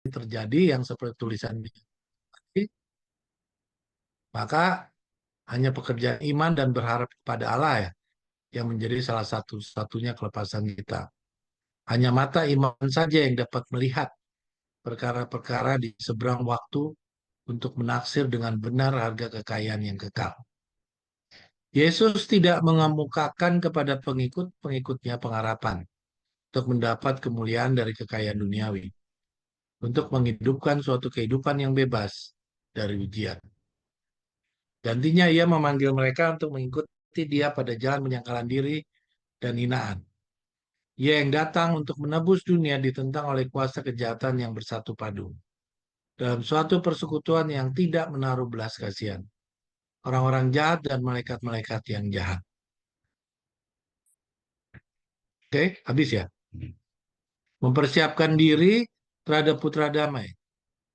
terjadi yang seperti tulisan ini, maka hanya pekerjaan iman dan berharap kepada Allah ya yang menjadi salah satu-satunya kelepasan kita. Hanya mata iman saja yang dapat melihat perkara-perkara di seberang waktu untuk menaksir dengan benar harga kekayaan yang kekal. Yesus tidak mengemukakan kepada pengikut-pengikutnya pengharapan untuk mendapat kemuliaan dari kekayaan duniawi, untuk menghidupkan suatu kehidupan yang bebas dari ujian. Gantinya ia memanggil mereka untuk mengikuti dia pada jalan penyangkalan diri dan hinaan. Ia yang datang untuk menebus dunia ditentang oleh kuasa kejahatan yang bersatu padu. Dalam suatu persekutuan yang tidak menaruh belas kasihan. Orang-orang jahat dan malaikat-malaikat yang jahat. Oke, habis ya. Mempersiapkan diri terhadap putra damai.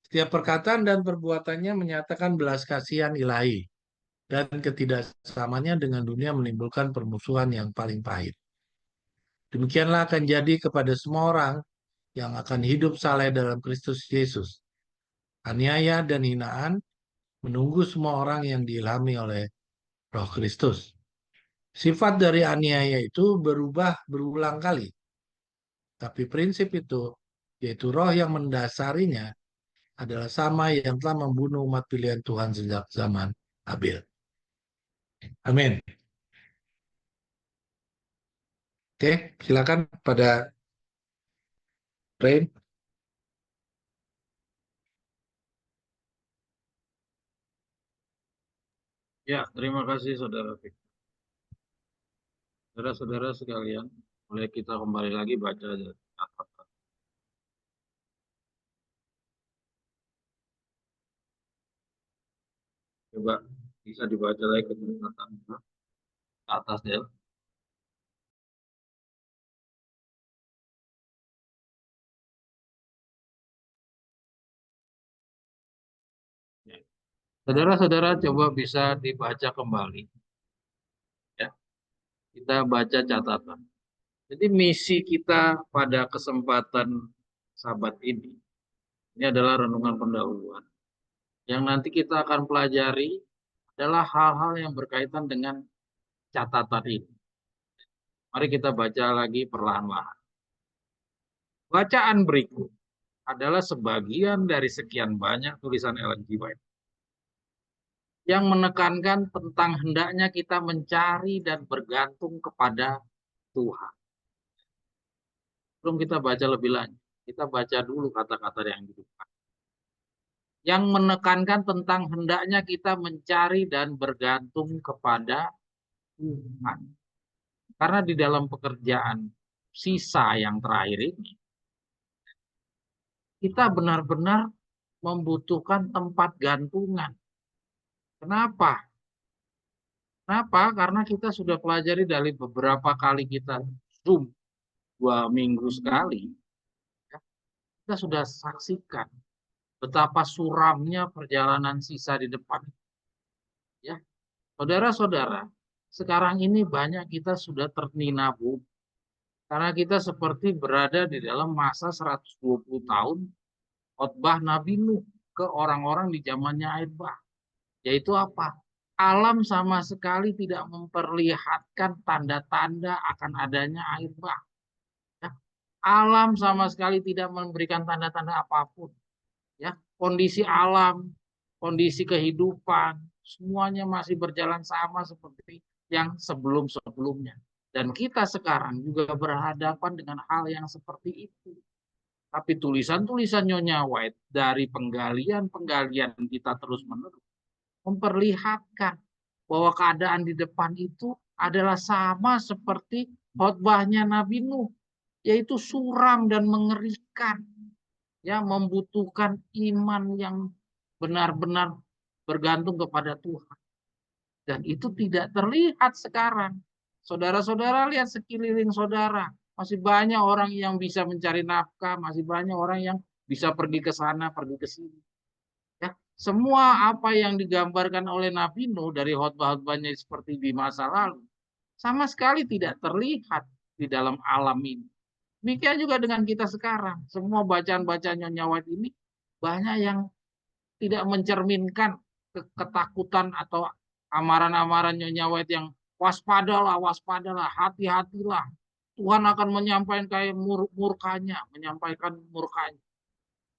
Setiap perkataan dan perbuatannya menyatakan belas kasihan ilahi. Dan ketidaksamannya dengan dunia menimbulkan permusuhan yang paling pahit. Demikianlah akan jadi kepada semua orang yang akan hidup saleh dalam Kristus Yesus. Aniaya dan hinaan menunggu semua orang yang diilhami oleh Roh Kristus. Sifat dari aniaya itu berubah berulang kali. Tapi prinsip itu, yaitu roh yang mendasarinya, adalah sama yang telah membunuh umat pilihan Tuhan sejak zaman Abel. Amin. Oke, silakan pada Rain. Ya, terima kasih Saudara Victor. Saudara-saudara sekalian, mulai kita kembali lagi baca catatan. Coba bisa dibaca lagi ke catatan atas ya. Saudara-saudara coba bisa dibaca kembali. Ya, kita baca catatan. Jadi misi kita pada kesempatan Sabat ini adalah renungan pendahuluan. Yang nanti kita akan pelajari adalah hal-hal yang berkaitan dengan catatan ini. Mari kita baca lagi perlahan-lahan. Bacaan berikut adalah sebagian dari sekian banyak tulisan Ellen G. White yang menekankan tentang hendaknya kita mencari dan bergantung kepada Tuhan. Sebelum kita baca lebih lanjut, kita baca dulu kata-kata yang di depan. Yang menekankan tentang hendaknya kita mencari dan bergantung kepada Tuhan. Karena di dalam pekerjaan sisa yang terakhir ini, kita benar-benar membutuhkan tempat gantungan. Kenapa? Kenapa? Karena kita sudah pelajari dari beberapa kali kita Zoom 2 minggu sekali, ya, kita sudah saksikan betapa suramnya perjalanan sisa di depan. Ya, saudara-saudara, sekarang ini banyak kita sudah terninabung karena kita seperti berada di dalam masa 120 tahun khotbah Nabi Nuh ke orang-orang di zamannya air bah. Yaitu apa? Alam sama sekali tidak memperlihatkan tanda-tanda akan adanya air bah. Ya. Alam sama sekali tidak memberikan tanda-tanda apapun. Ya, kondisi alam, kondisi kehidupan, semuanya masih berjalan sama seperti yang sebelum-sebelumnya. Dan kita sekarang juga berhadapan dengan hal yang seperti itu. Tapi tulisan-tulisan Nyonya White dari penggalian-penggalian kita terus-menerus memperlihatkan bahwa keadaan di depan itu adalah sama seperti khotbahnya Nabi Nuh, yaitu suram dan mengerikan, ya, membutuhkan iman yang benar-benar bergantung kepada Tuhan. Dan itu tidak terlihat sekarang. Saudara-saudara lihat sekeliling saudara, masih banyak orang yang bisa mencari nafkah, masih banyak orang yang bisa pergi ke sana, pergi ke sini. Ya, semua apa yang digambarkan oleh Nabi Nuh dari khotbah-khotbahnya seperti di masa lalu sama sekali tidak terlihat di dalam alam ini. Demikian juga dengan kita sekarang. Semua bacaan-bacaan Nyonya White ini banyak yang tidak mencerminkan ketakutan atau amaran-amaran Nyonya White yang waspadalah, hati-hatilah. Tuhan akan menyampaikan kayak menyampaikan murkanya.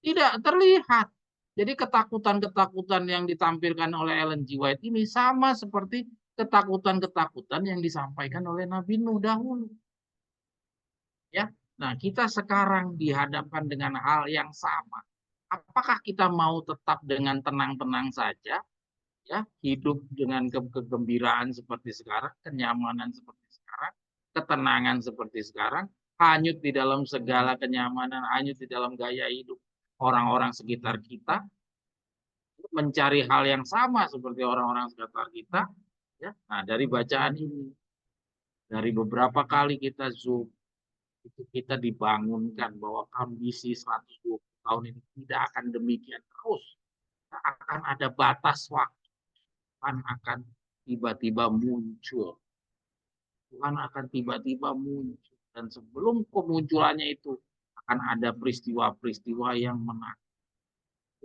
Tidak terlihat. Jadi ketakutan-ketakutan yang ditampilkan oleh Ellen G. White ini sama seperti ketakutan-ketakutan yang disampaikan oleh Nabi Nuh dahulu. Ya, nah kita sekarang dihadapkan dengan hal yang sama. Apakah kita mau tetap dengan tenang-tenang saja, ya, hidup dengan kegembiraan seperti sekarang, kenyamanan seperti sekarang, ketenangan seperti sekarang, hanyut di dalam segala kenyamanan, hanyut di dalam gaya hidup orang-orang sekitar kita, mencari hal yang sama seperti orang-orang sekitar kita, ya. Nah, dari bacaan ini, dari beberapa kali kita Zoom, itu kita dibangunkan bahwa kondisi 120 tahun ini tidak akan demikian terus. Akan ada batas waktu, Tuhan akan tiba-tiba muncul. Tuhan akan tiba-tiba muncul. Dan sebelum kemunculannya itu, akan ada peristiwa-peristiwa yang menakutkan.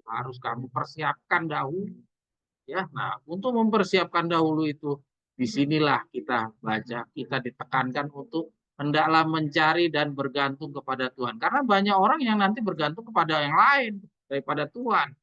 Harus kamu persiapkan dahulu. Ya, nah untuk mempersiapkan dahulu itu, disinilah kita baca, kita ditekankan untuk hendaklah mencari dan bergantung kepada Tuhan. Karena banyak orang yang nanti bergantung kepada yang lain daripada Tuhan.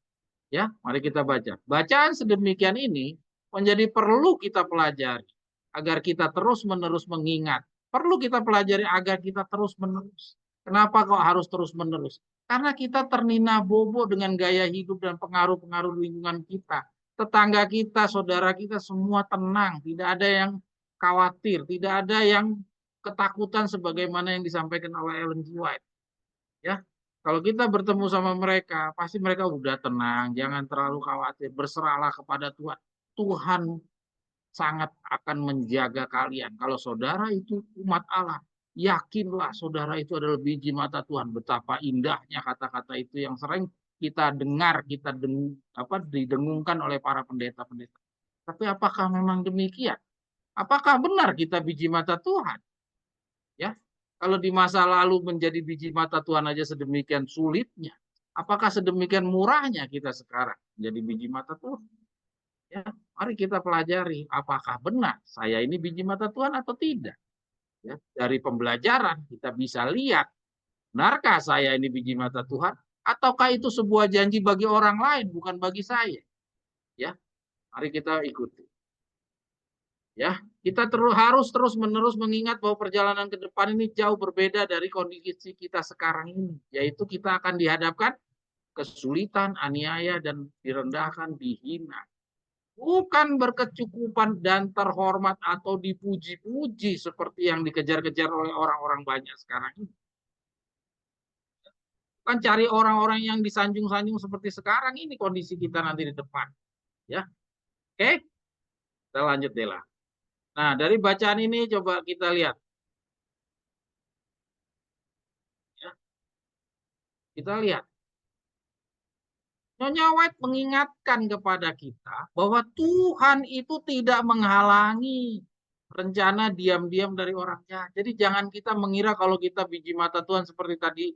Ya, mari kita baca. Bacaan sedemikian ini menjadi perlu kita pelajari agar kita terus-menerus mengingat. Perlu kita pelajari agar kita terus-menerus. Kenapa kok harus terus-menerus? Karena kita ternina bobo dengan gaya hidup dan pengaruh-pengaruh lingkungan kita. Tetangga kita, saudara kita semua tenang, tidak ada yang khawatir, tidak ada yang ketakutan sebagaimana yang disampaikan oleh Ellen G. White. Ya, kalau kita bertemu sama mereka, pasti mereka udah tenang, jangan terlalu khawatir, berserahlah kepada Tuhan. Tuhan sangat akan menjaga kalian. Kalau saudara itu umat Allah, yakinlah saudara itu adalah biji mata Tuhan. Betapa indahnya kata-kata itu yang sering kita dengar, didengungkan oleh para pendeta-pendeta. Tapi apakah memang demikian? Apakah benar kita biji mata Tuhan? Ya, kalau di masa lalu menjadi biji mata Tuhan aja sedemikian sulitnya, apakah sedemikian murahnya kita sekarang menjadi biji mata Tuhan? Ya, mari kita pelajari apakah benar saya ini biji mata Tuhan atau tidak. Ya, dari pembelajaran kita bisa lihat, benarkah saya ini biji mata Tuhan ataukah itu sebuah janji bagi orang lain bukan bagi saya. Ya, mari kita ikuti. Ya, kita harus terus-menerus mengingat bahwa perjalanan ke depan ini jauh berbeda dari kondisi kita sekarang ini, yaitu kita akan dihadapkan kesulitan, aniaya, dan direndahkan, dihina. Bukan berkecukupan dan terhormat atau dipuji-puji seperti yang dikejar-kejar oleh orang-orang banyak sekarang ini. Kan cari orang-orang yang disanjung-sanjung seperti sekarang ini kondisi kita nanti di depan. Ya, oke? Kita lanjut deh lah. Nah, dari bacaan ini coba kita lihat. Ya, kita lihat. Nyonya White mengingatkan kepada kita bahwa Tuhan itu tidak menghalangi rencana diam-diam dari orang jahat. Jadi jangan kita mengira kalau kita biji mata Tuhan seperti tadi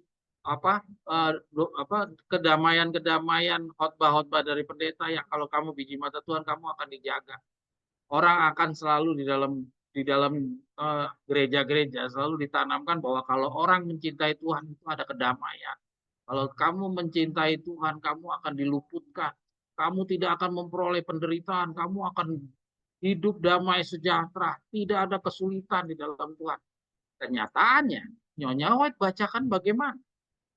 kedamaian khotbah-khotbah dari pendeta ya, kalau kamu biji mata Tuhan kamu akan dijaga. Orang akan selalu di dalam gereja-gereja selalu ditanamkan bahwa kalau orang mencintai Tuhan itu ada kedamaian. Kalau kamu mencintai Tuhan, kamu akan diluputkan. Kamu tidak akan memperoleh penderitaan. Kamu akan hidup damai sejahtera. Tidak ada kesulitan di dalam Tuhan. Kenyataannya, Nyonya White bacakan bagaimana?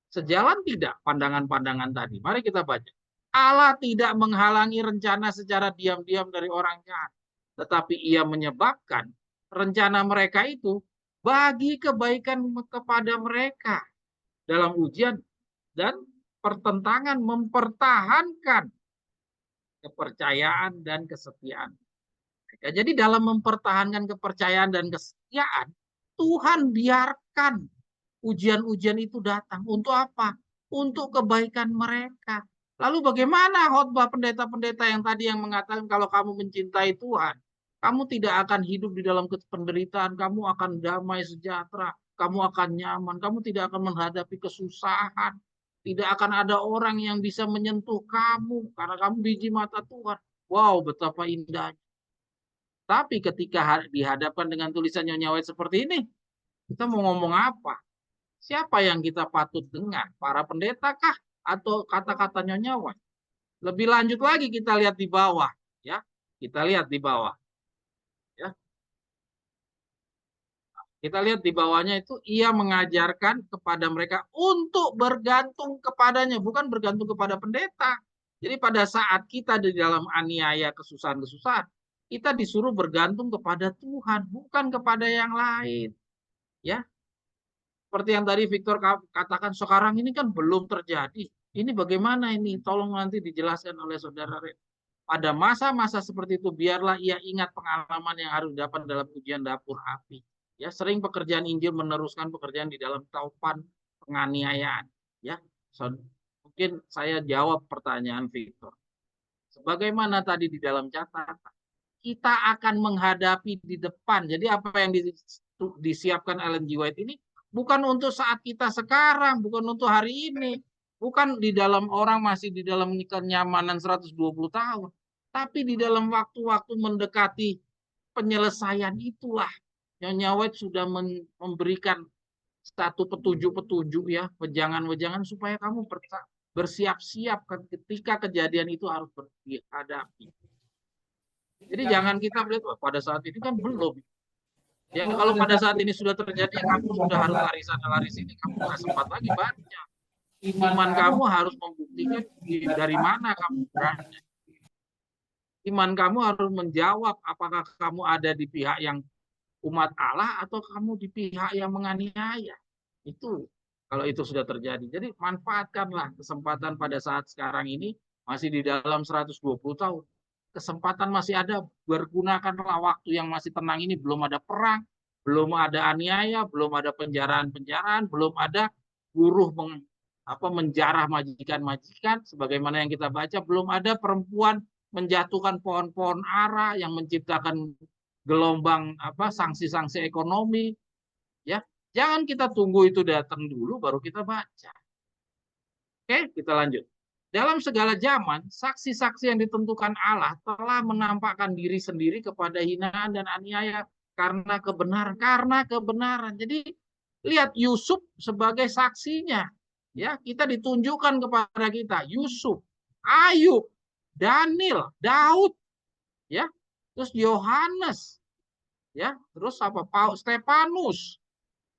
Sejalan tidak pandangan-pandangan tadi. Mari kita baca. Allah tidak menghalangi rencana secara diam-diam dari orang jahat. Tetapi ia menyebabkan rencana mereka itu bagi kebaikan kepada mereka. Dalam ujian dan pertentangan mempertahankan kepercayaan dan kesetiaan. Jadi dalam mempertahankan kepercayaan dan kesetiaan, Tuhan biarkan ujian-ujian itu datang. Untuk apa? Untuk kebaikan mereka. Lalu bagaimana khotbah pendeta-pendeta yang tadi yang mengatakan kalau kamu mencintai Tuhan, kamu tidak akan hidup di dalam penderitaan, kamu akan damai sejahtera, kamu akan nyaman, kamu tidak akan menghadapi kesusahan, tidak akan ada orang yang bisa menyentuh kamu karena kamu biji mata Tuhan. Wow, betapa indahnya. Tapi ketika dihadapkan dengan tulisan Nyonya White seperti ini, kita mau ngomong apa? Siapa yang kita patut dengar? Para pendeta kah? Atau kata-kata Nyonya White? Lebih lanjut lagi kita lihat di bawah, ya. Kita lihat di bawah, ya. Kita lihat di bawahnya itu ia mengajarkan kepada mereka untuk bergantung kepadanya, bukan bergantung kepada pendeta. Jadi pada saat kita di dalam aniaya kesusahan-kesusahan, kita disuruh bergantung kepada Tuhan, bukan kepada yang lain. Ya, seperti yang tadi Victor katakan, sekarang ini kan belum terjadi. Ini bagaimana ini? Tolong nanti dijelaskan oleh saudara Red. Pada masa-masa seperti itu, biarlah ia ingat pengalaman yang harus dapat dalam ujian dapur api. Ya, sering pekerjaan Injil meneruskan pekerjaan di dalam taupan penganiayaan. Ya, so, mungkin saya jawab pertanyaan Victor. Sebagaimana tadi di dalam catatan, kita akan menghadapi di depan. Jadi apa yang disiapkan Ellen G. White ini bukan untuk saat kita sekarang, bukan untuk hari ini, bukan di dalam orang masih di dalam kenyamanan 120 tahun, tapi di dalam waktu-waktu mendekati penyelesaian itulah Nyonya White sudah memberikan satu petunjuk-petunjuk ya, wejangan-wejangan supaya kamu bersiap-siap ketika kejadian itu harus dihadapi. Jadi jangan kita melihat pada saat ini kan belum. Ya kalau pada saat ini sudah terjadi, kamu sudah harus lari sana lari sini, kamu nggak sempat lagi baca. Iman kamu harus membuktikan dari mana kamu berada. Iman kamu harus menjawab apakah kamu ada di pihak yang umat Allah atau kamu di pihak yang menganiaya. Itu kalau itu sudah terjadi. Jadi manfaatkanlah kesempatan pada saat sekarang ini masih di dalam 120 tahun. Kesempatan masih ada, bergunakanlah waktu yang masih tenang ini, belum ada perang, belum ada aniaya, belum ada penjaraan-penjaraan, belum ada buruh menjarah majikan-majikan sebagaimana yang kita baca, belum ada perempuan menjatuhkan pohon-pohon ara yang menciptakan gelombang sanksi-sanksi ekonomi, ya. Jangan kita tunggu itu datang dulu baru kita baca. Oke, kita lanjut. Dalam segala zaman, saksi-saksi yang ditentukan Allah telah menampakkan diri sendiri kepada hinaan dan aniaya karena kebenaran, Jadi lihat Yusuf sebagai saksinya. Ya, kita ditunjukkan kepada kita Yusuf, Ayub, Daniel, Daud, ya. Terus Yohanes, ya. Terus Stefanus,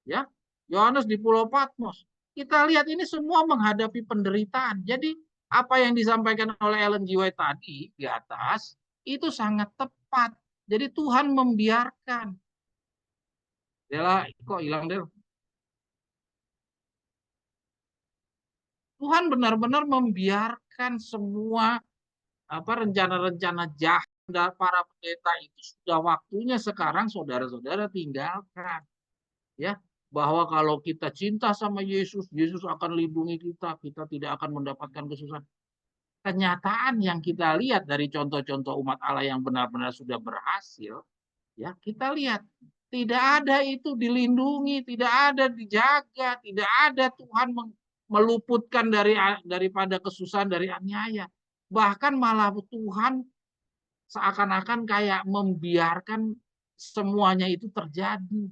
ya. Yohanes di Pulau Patmos. Kita lihat ini semua menghadapi penderitaan. Jadi apa yang disampaikan oleh Ellen G. White tadi di atas itu sangat tepat. Jadi Tuhan membiarkan. Dela, kok hilang Del? Tuhan benar-benar membiarkan semua rencana-rencana jahat para pendeta itu sudah waktunya sekarang saudara-saudara tinggalkan. Ya, bahwa kalau kita cinta sama Yesus, Yesus akan lindungi kita, kita tidak akan mendapatkan kesusahan. Kenyataan yang kita lihat dari contoh-contoh umat Allah yang benar-benar sudah berhasil, ya kita lihat tidak ada itu dilindungi, tidak ada dijaga, tidak ada Tuhan meluputkan daripada kesusahan dari aniaya. Bahkan malah Tuhan seakan-akan kayak membiarkan semuanya itu terjadi.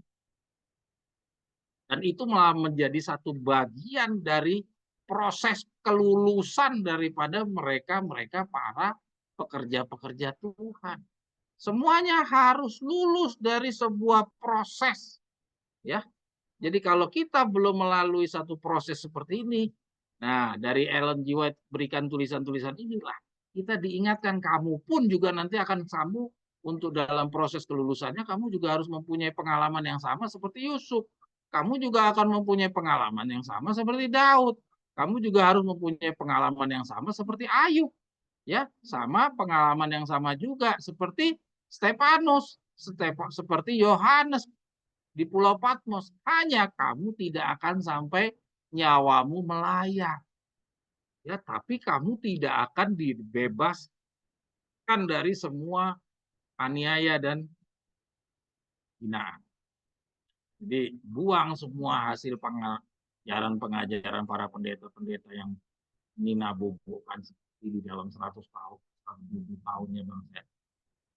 Dan itu malah menjadi satu bagian dari proses kelulusan daripada mereka para pekerja-pekerja Tuhan. Semuanya harus lulus dari sebuah proses. Ya. Jadi kalau kita belum melalui satu proses seperti ini, nah dari Ellen G. White berikan tulisan-tulisan inilah, kita diingatkan kamu pun juga nanti akan sambung untuk dalam proses kelulusannya, kamu juga harus mempunyai pengalaman yang sama seperti Yusuf. Kamu juga akan mempunyai pengalaman yang sama seperti Daud. Kamu juga harus mempunyai pengalaman yang sama seperti Ayub. Ya, sama pengalaman yang sama juga seperti Stefanus, seperti Yohanes di Pulau Patmos. Hanya kamu tidak akan sampai nyawamu melayang. Ya, tapi kamu tidak akan dibebaskan dari semua aniaya dan hinaan. Jadi buang semua hasil pengajaran para pendeta-pendeta yang ninabobokan seperti di dalam 100 tahun, 100 tahunnya bangsa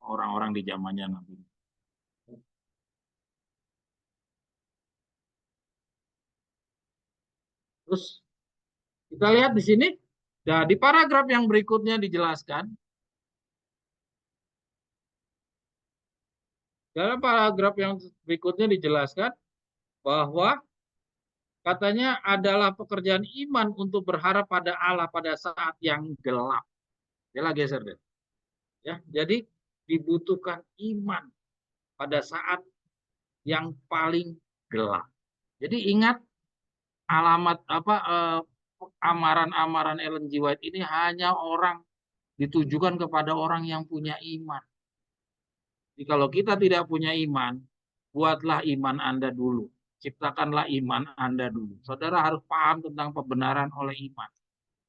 orang-orang di zamannya Nabi. Terus kita lihat di sini, nah, di paragraf yang berikutnya dijelaskan, dalam paragraf yang berikutnya dijelaskan bahwa katanya adalah pekerjaan iman untuk berharap pada Allah pada saat yang gelap. Dia lagi geser deh. Ya, jadi dibutuhkan iman pada saat yang paling gelap. Jadi ingat alamat apa amaran-amaran Ellen G. White ini hanya orang ditujukan kepada orang yang punya iman. Jadi kalau kita tidak punya iman, buatlah iman Anda dulu. Ciptakanlah iman Anda dulu. Saudara harus paham tentang pembenaran oleh iman.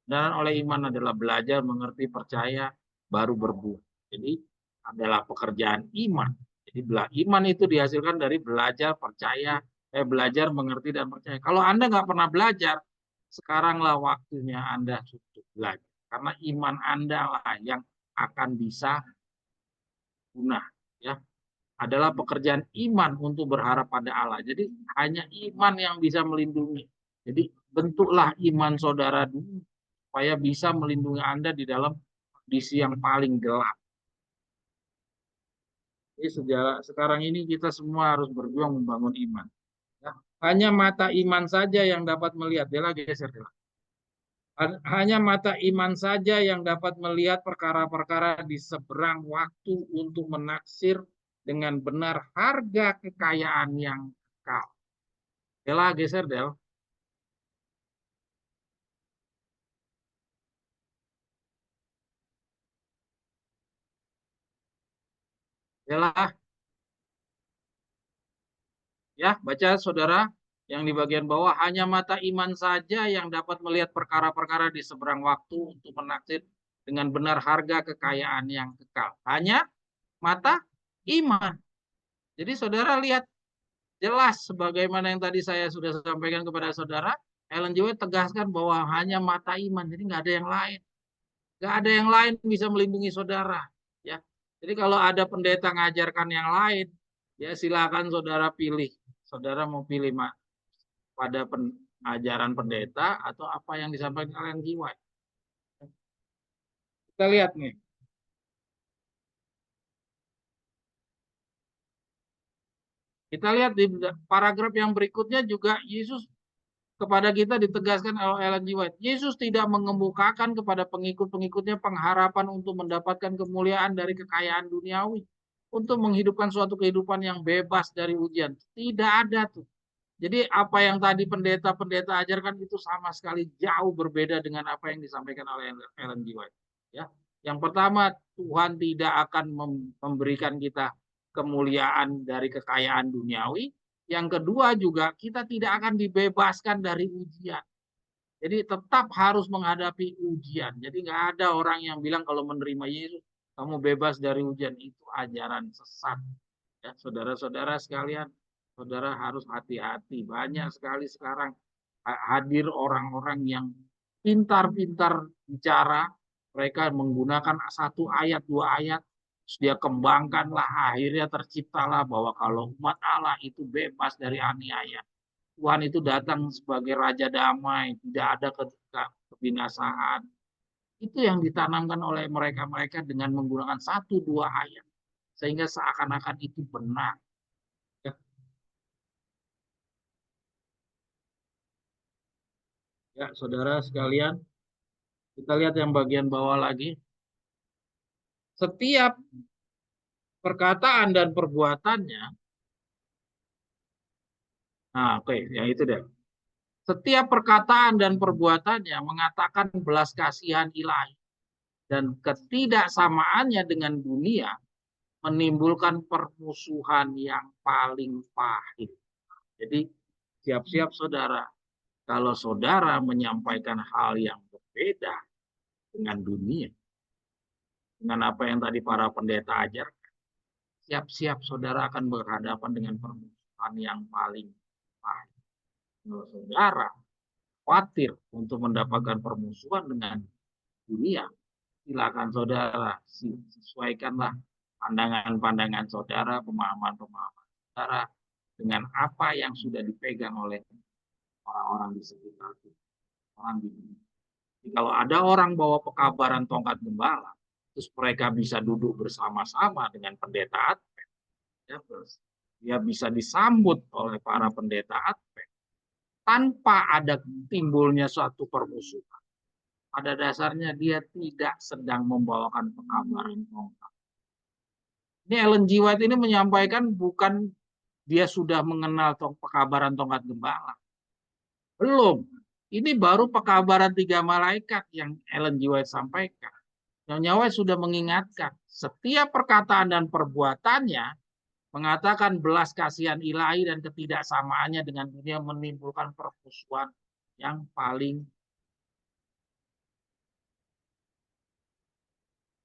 Dan oleh iman adalah belajar, mengerti, percaya, baru berbuat. Jadi adalah pekerjaan iman. Jadi iman itu dihasilkan dari belajar, percaya, belajar, mengerti, dan percaya. Kalau Anda nggak pernah belajar, sekaranglah waktunya Anda untuk belajar. Karena iman Anda lah yang akan bisa guna. Ya, adalah pekerjaan iman untuk berharap pada Allah. Jadi hanya iman yang bisa melindungi. Jadi bentuklah iman saudara dulu supaya bisa melindungi Anda di dalam kondisi yang paling gelap. Jadi sekarang ini kita semua harus berjuang membangun iman. Ya. Hanya mata iman saja yang dapat melihat. Dia lagi geser. Hanya mata iman saja yang dapat melihat perkara-perkara di seberang waktu untuk menaksir dengan benar harga kekayaan yang kekal. Dela geser Del. Dela ya, baca saudara yang di bagian bawah, hanya mata iman saja yang dapat melihat perkara-perkara di seberang waktu untuk menaksir dengan benar harga kekayaan yang kekal. Hanya mata iman. Jadi saudara lihat jelas sebagaimana yang tadi saya sudah sampaikan kepada saudara, Ellen G. White tegaskan bahwa hanya mata iman, jadi nggak ada yang lain. Nggak ada yang lain bisa melindungi saudara. Ya, jadi kalau ada pendeta ngajarkan yang lain, ya silakan saudara pilih. Saudara mau pilih pada ajaran pendeta atau apa yang disampaikan Ellen G. White. Kita lihat nih. Kita lihat di paragraf yang berikutnya juga Yesus kepada kita ditegaskan oleh Ellen G. White. Yesus tidak mengemukakan kepada pengikut-pengikutnya pengharapan untuk mendapatkan kemuliaan dari kekayaan duniawi. Untuk menghidupkan suatu kehidupan yang bebas dari ujian. Tidak ada tuh. Jadi apa yang tadi pendeta-pendeta ajarkan itu sama sekali jauh berbeda dengan apa yang disampaikan oleh Ellen G. White. Ya. Yang pertama, Tuhan tidak akan memberikan kita kemuliaan dari kekayaan duniawi. Yang kedua juga kita tidak akan dibebaskan dari ujian. Jadi tetap harus menghadapi ujian. Jadi nggak ada orang yang bilang kalau menerima Yesus kamu bebas dari ujian, itu ajaran sesat. Ya, saudara-saudara sekalian, saudara harus hati-hati. Banyak sekali sekarang hadir orang-orang yang pintar-pintar bicara, mereka menggunakan satu ayat, dua ayat, dia kembangkanlah, akhirnya terciptalah bahwa kalau umat Allah itu bebas dari aniaya. Tuhan itu datang sebagai Raja Damai, tidak ada kebinasaan. Itu yang ditanamkan oleh mereka-mereka dengan menggunakan satu dua ayat. Sehingga seakan-akan itu benar. Ya, saudara sekalian, kita lihat yang bagian bawah lagi. Setiap perkataan dan perbuatannya, nah oke, yang itu deh. Setiap perkataan dan perbuatannya mengatakan belas kasihan ilahi dan ketidaksamaannya dengan dunia menimbulkan permusuhan yang paling pahit. Jadi siap-siap saudara, kalau saudara menyampaikan hal yang berbeda dengan dunia, dengan apa yang tadi para pendeta ajar, siap-siap saudara akan berhadapan dengan permusuhan. permusuhan yang paling baik. Kalau saudara khawatir untuk mendapatkan permusuhan dengan dunia, silakan saudara sesuaikanlah pandangan-pandangan saudara, pemahaman-pemahaman saudara dengan apa yang sudah dipegang oleh orang-orang di sekitar kita, orang di dunia. Jadi kalau ada orang bawa pekabaran tongkat gembala, terus mereka bisa duduk bersama-sama dengan pendeta Advent, ya, terus dia bisa disambut oleh para pendeta Advent tanpa ada timbulnya suatu permusuhan. Pada dasarnya dia tidak sedang membawakan pekabaran tongkat. Ini Ellen G. White ini menyampaikan bukan dia sudah mengenal pekabaran tongkat gembala. Belum. Ini baru pekabaran 3 malaikat yang Ellen G. White sampaikan. Nyonya White sudah mengingatkan, setiap perkataan dan perbuatannya mengatakan belas kasihan ilahi dan ketidaksamaannya dengan dunia menimbulkan permusuhan yang paling.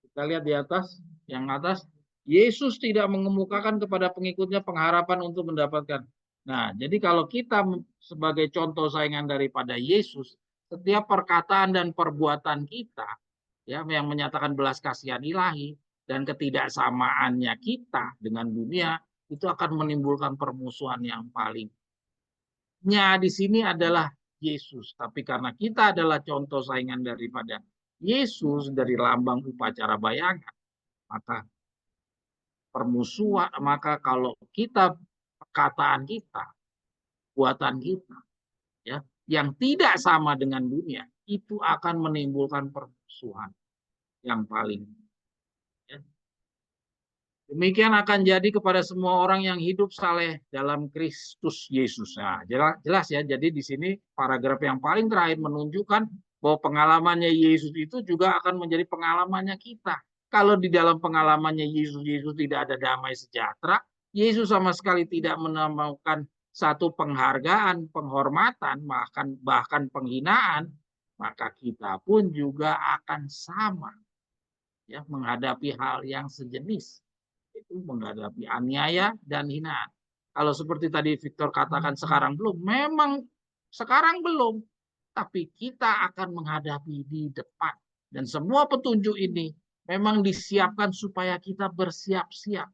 Kita lihat di atas, yang atas, Yesus tidak mengemukakan kepada pengikutnya pengharapan untuk mendapatkan. Nah, jadi kalau kita sebagai contoh saingan daripada Yesus, setiap perkataan dan perbuatan kita ya yang menyatakan belas kasihan ilahi dan ketidaksamaannya kita dengan dunia itu akan menimbulkan permusuhan yang paling. Di sini adalah Yesus, tapi karena kita adalah contoh saingan daripada Yesus dari lambang upacara bayangan, maka permusuhan, maka kalau kita perkataan kita, buatan kita, ya, yang tidak sama dengan dunia, itu akan menimbulkan permusuhan yang paling. Ya. Demikian akan jadi kepada semua orang yang hidup saleh dalam Kristus Yesus. Nah, jelas ya. Jadi di sini paragraf yang paling terakhir menunjukkan bahwa pengalamannya Yesus itu juga akan menjadi pengalamannya kita. Kalau di dalam pengalamannya Yesus tidak ada damai sejahtera, Yesus sama sekali tidak menemukan satu penghargaan, penghormatan, bahkan penghinaan, maka kita pun juga akan sama ya menghadapi hal yang sejenis, itu menghadapi aniaya dan hinaan. Kalau seperti tadi Victor katakan sekarang belum, memang sekarang belum, tapi kita akan menghadapi di depan. Dan semua petunjuk ini memang disiapkan supaya kita bersiap-siap.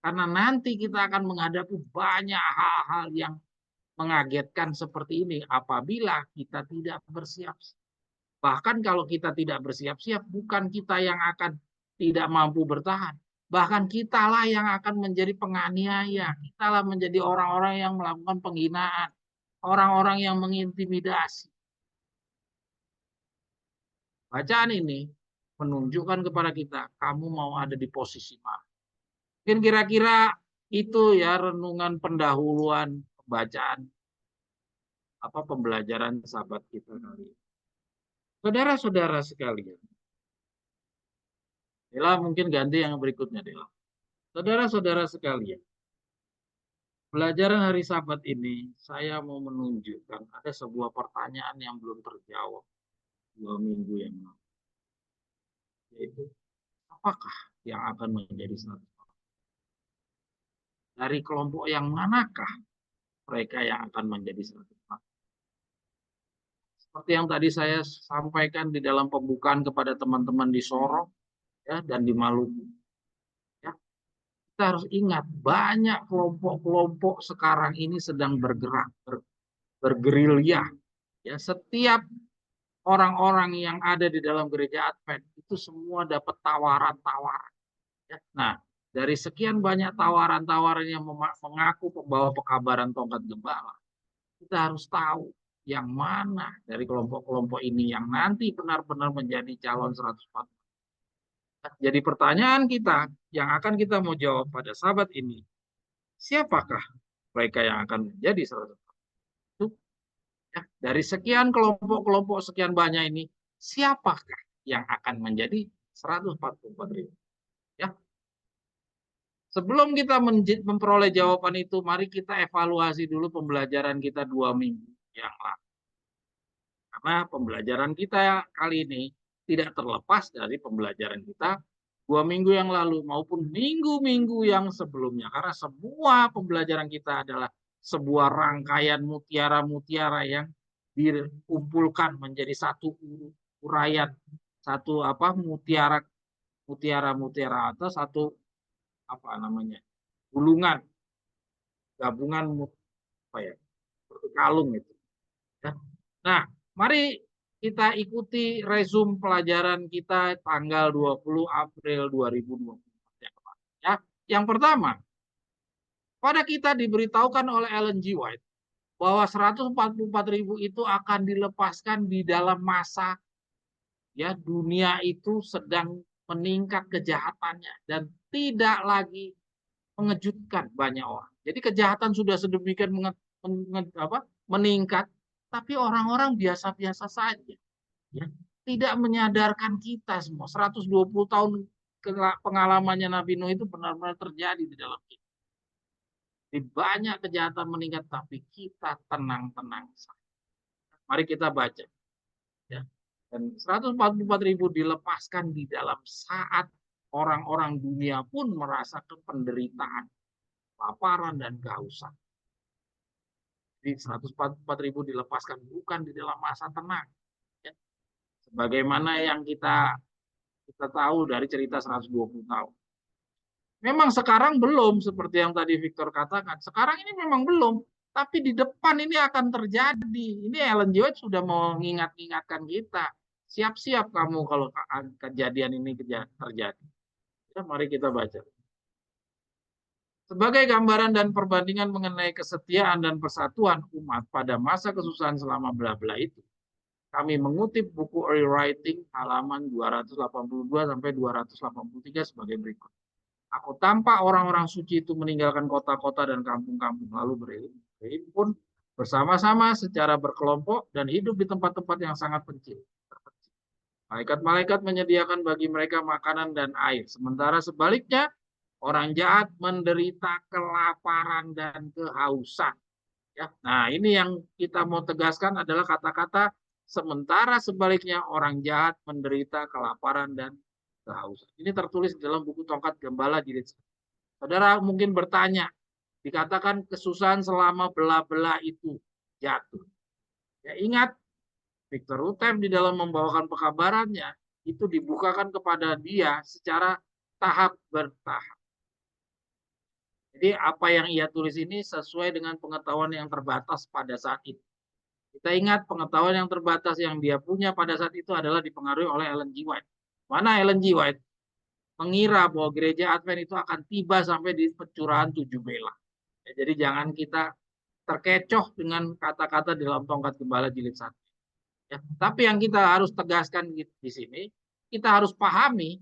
Karena nanti kita akan menghadapi banyak hal-hal yang mengagetkan seperti ini apabila kita tidak bersiap-siap. Bahkan kalau kita tidak bersiap-siap, bukan kita yang akan tidak mampu bertahan. Bahkan kitalah yang akan menjadi penganiaya. Kitalah menjadi orang-orang yang melakukan penghinaan. Orang-orang yang mengintimidasi. Bacaan ini menunjukkan kepada kita, kamu mau ada di posisi mana. Mungkin kira-kira itu ya renungan pendahuluan pembacaan pembelajaran sahabat kita kali ini. Saudara-saudara sekalian, Dela mungkin ganti yang berikutnya, Dela. Saudara-saudara sekalian, pelajaran hari Sabat ini saya mau menunjukkan ada sebuah pertanyaan yang belum terjawab 2 minggu yang lalu. Yaitu, apakah yang akan menjadi satu? Dari kelompok yang manakah mereka yang akan menjadi satu? Seperti yang tadi saya sampaikan di dalam pembukaan kepada teman-teman di Sorong ya, dan di Maluku. Ya, kita harus ingat banyak kelompok-kelompok sekarang ini sedang bergerak, bergerilya. Ya, setiap orang-orang yang ada di dalam gereja Advent itu semua dapat tawaran-tawaran. Ya, nah, dari sekian banyak tawaran-tawaran yang mengaku pembawa pekabaran tongkat gembala, kita harus tahu yang mana dari kelompok-kelompok ini yang nanti benar-benar menjadi calon 140. Jadi pertanyaan kita yang akan kita mau jawab pada Sabat ini, siapakah mereka yang akan menjadi 140? Ya, dari sekian kelompok-kelompok sekian banyak ini, siapakah yang akan menjadi 144.000? Ya. Sebelum kita memperoleh jawaban itu, mari kita evaluasi dulu pembelajaran kita 2 minggu yang lalu. Karena pembelajaran kita kali ini tidak terlepas dari pembelajaran kita 2 minggu yang lalu maupun minggu-minggu yang sebelumnya. Karena semua pembelajaran kita adalah sebuah rangkaian mutiara-mutiara yang dikumpulkan menjadi satu uraian, satu mutiara mutiara atau satu gulungan, gabungan kalung itu. Ya. Nah, mari kita ikuti resume pelajaran kita tanggal 20 April 2024. Ya. Yang pertama, pada kita diberitahukan oleh Ellen G. White bahwa 144.000 itu akan dilepaskan di dalam masa dunia itu sedang meningkat kejahatannya dan tidak lagi mengejutkan banyak orang. Jadi kejahatan sudah sedemikian meningkat, tapi orang-orang biasa-biasa saja, ya, tidak menyadarkan kita semua. 120 tahun pengalamannya Nabi Nuh itu benar-benar terjadi di dalam kita. Di banyak kejahatan meningkat, tapi kita tenang-tenang saja. Mari kita baca. Ya. Dan 144.000 dilepaskan di dalam saat orang-orang dunia pun merasakan penderitaan, laparan, dan kehausan. Jadi 144.000 dilepaskan bukan di dalam masa tenang. Ya. Sebagaimana yang kita tahu dari cerita 120 tahun. Memang sekarang belum, seperti yang tadi Victor katakan. Sekarang ini memang belum, tapi di depan ini akan terjadi. Ini Ellen G. White sudah mengingatkan kita. Siap-siap kamu kalau kejadian ini terjadi. Ya, mari kita baca. Sebagai gambaran dan perbandingan mengenai kesetiaan dan persatuan umat pada masa kesusahan selama bela-bela itu, kami mengutip buku Early Writing halaman 282 sampai 283 sebagai berikut. Aku tampak orang-orang suci itu meninggalkan kota-kota dan kampung-kampung lalu berhimpun bersama-sama secara berkelompok dan hidup di tempat-tempat yang sangat terpencil. Malaikat-malaikat menyediakan bagi mereka makanan dan air. Sementara sebaliknya, orang jahat menderita kelaparan dan kehausan. Ya. Nah, ini yang kita mau tegaskan adalah kata-kata sementara sebaliknya orang jahat menderita kelaparan dan kehausan. Ini tertulis dalam buku Tongkat Gembala jilid 1. Saudara mungkin bertanya, dikatakan kesusahan selama bela-bela itu jatuh. Ya, ingat, Victor Utem di dalam membawakan pekabarannya itu dibukakan kepada dia secara tahap bertahap. Jadi apa yang ia tulis ini sesuai dengan pengetahuan yang terbatas pada saat itu. Kita ingat pengetahuan yang terbatas yang dia punya pada saat itu adalah dipengaruhi oleh Ellen G. White. Mana Ellen G. White mengira bahwa gereja Advent itu akan tiba sampai di pencurahan 7 Bela. Ya, jadi jangan kita terkecoh dengan kata-kata dalam Tongkat Gembala jilid 1. Ya, tapi yang kita harus tegaskan di sini, kita harus pahami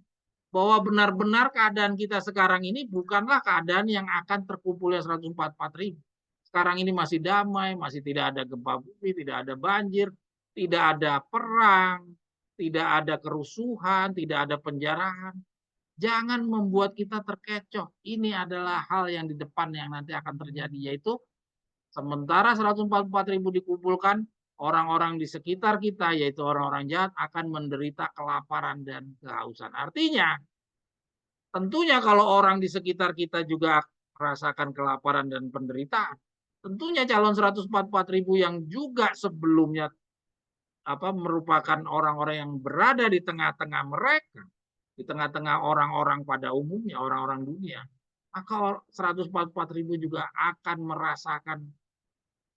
bahwa benar-benar keadaan kita sekarang ini bukanlah keadaan yang akan terkumpulnya 144.000. Sekarang ini masih damai, masih tidak ada gempa bumi, tidak ada banjir, tidak ada perang, tidak ada kerusuhan, tidak ada penjarahan. Jangan membuat kita terkecoh. Ini adalah hal yang di depan yang nanti akan terjadi, yaitu sementara 144.000 dikumpulkan, orang-orang di sekitar kita, yaitu orang-orang jahat, akan menderita kelaparan dan kehausan. Artinya, tentunya kalau orang di sekitar kita juga merasakan kelaparan dan penderitaan, tentunya calon 144.000 yang juga sebelumnya merupakan orang-orang yang berada di tengah-tengah mereka, di tengah-tengah orang-orang pada umumnya, orang-orang dunia, maka 144.000 juga akan merasakan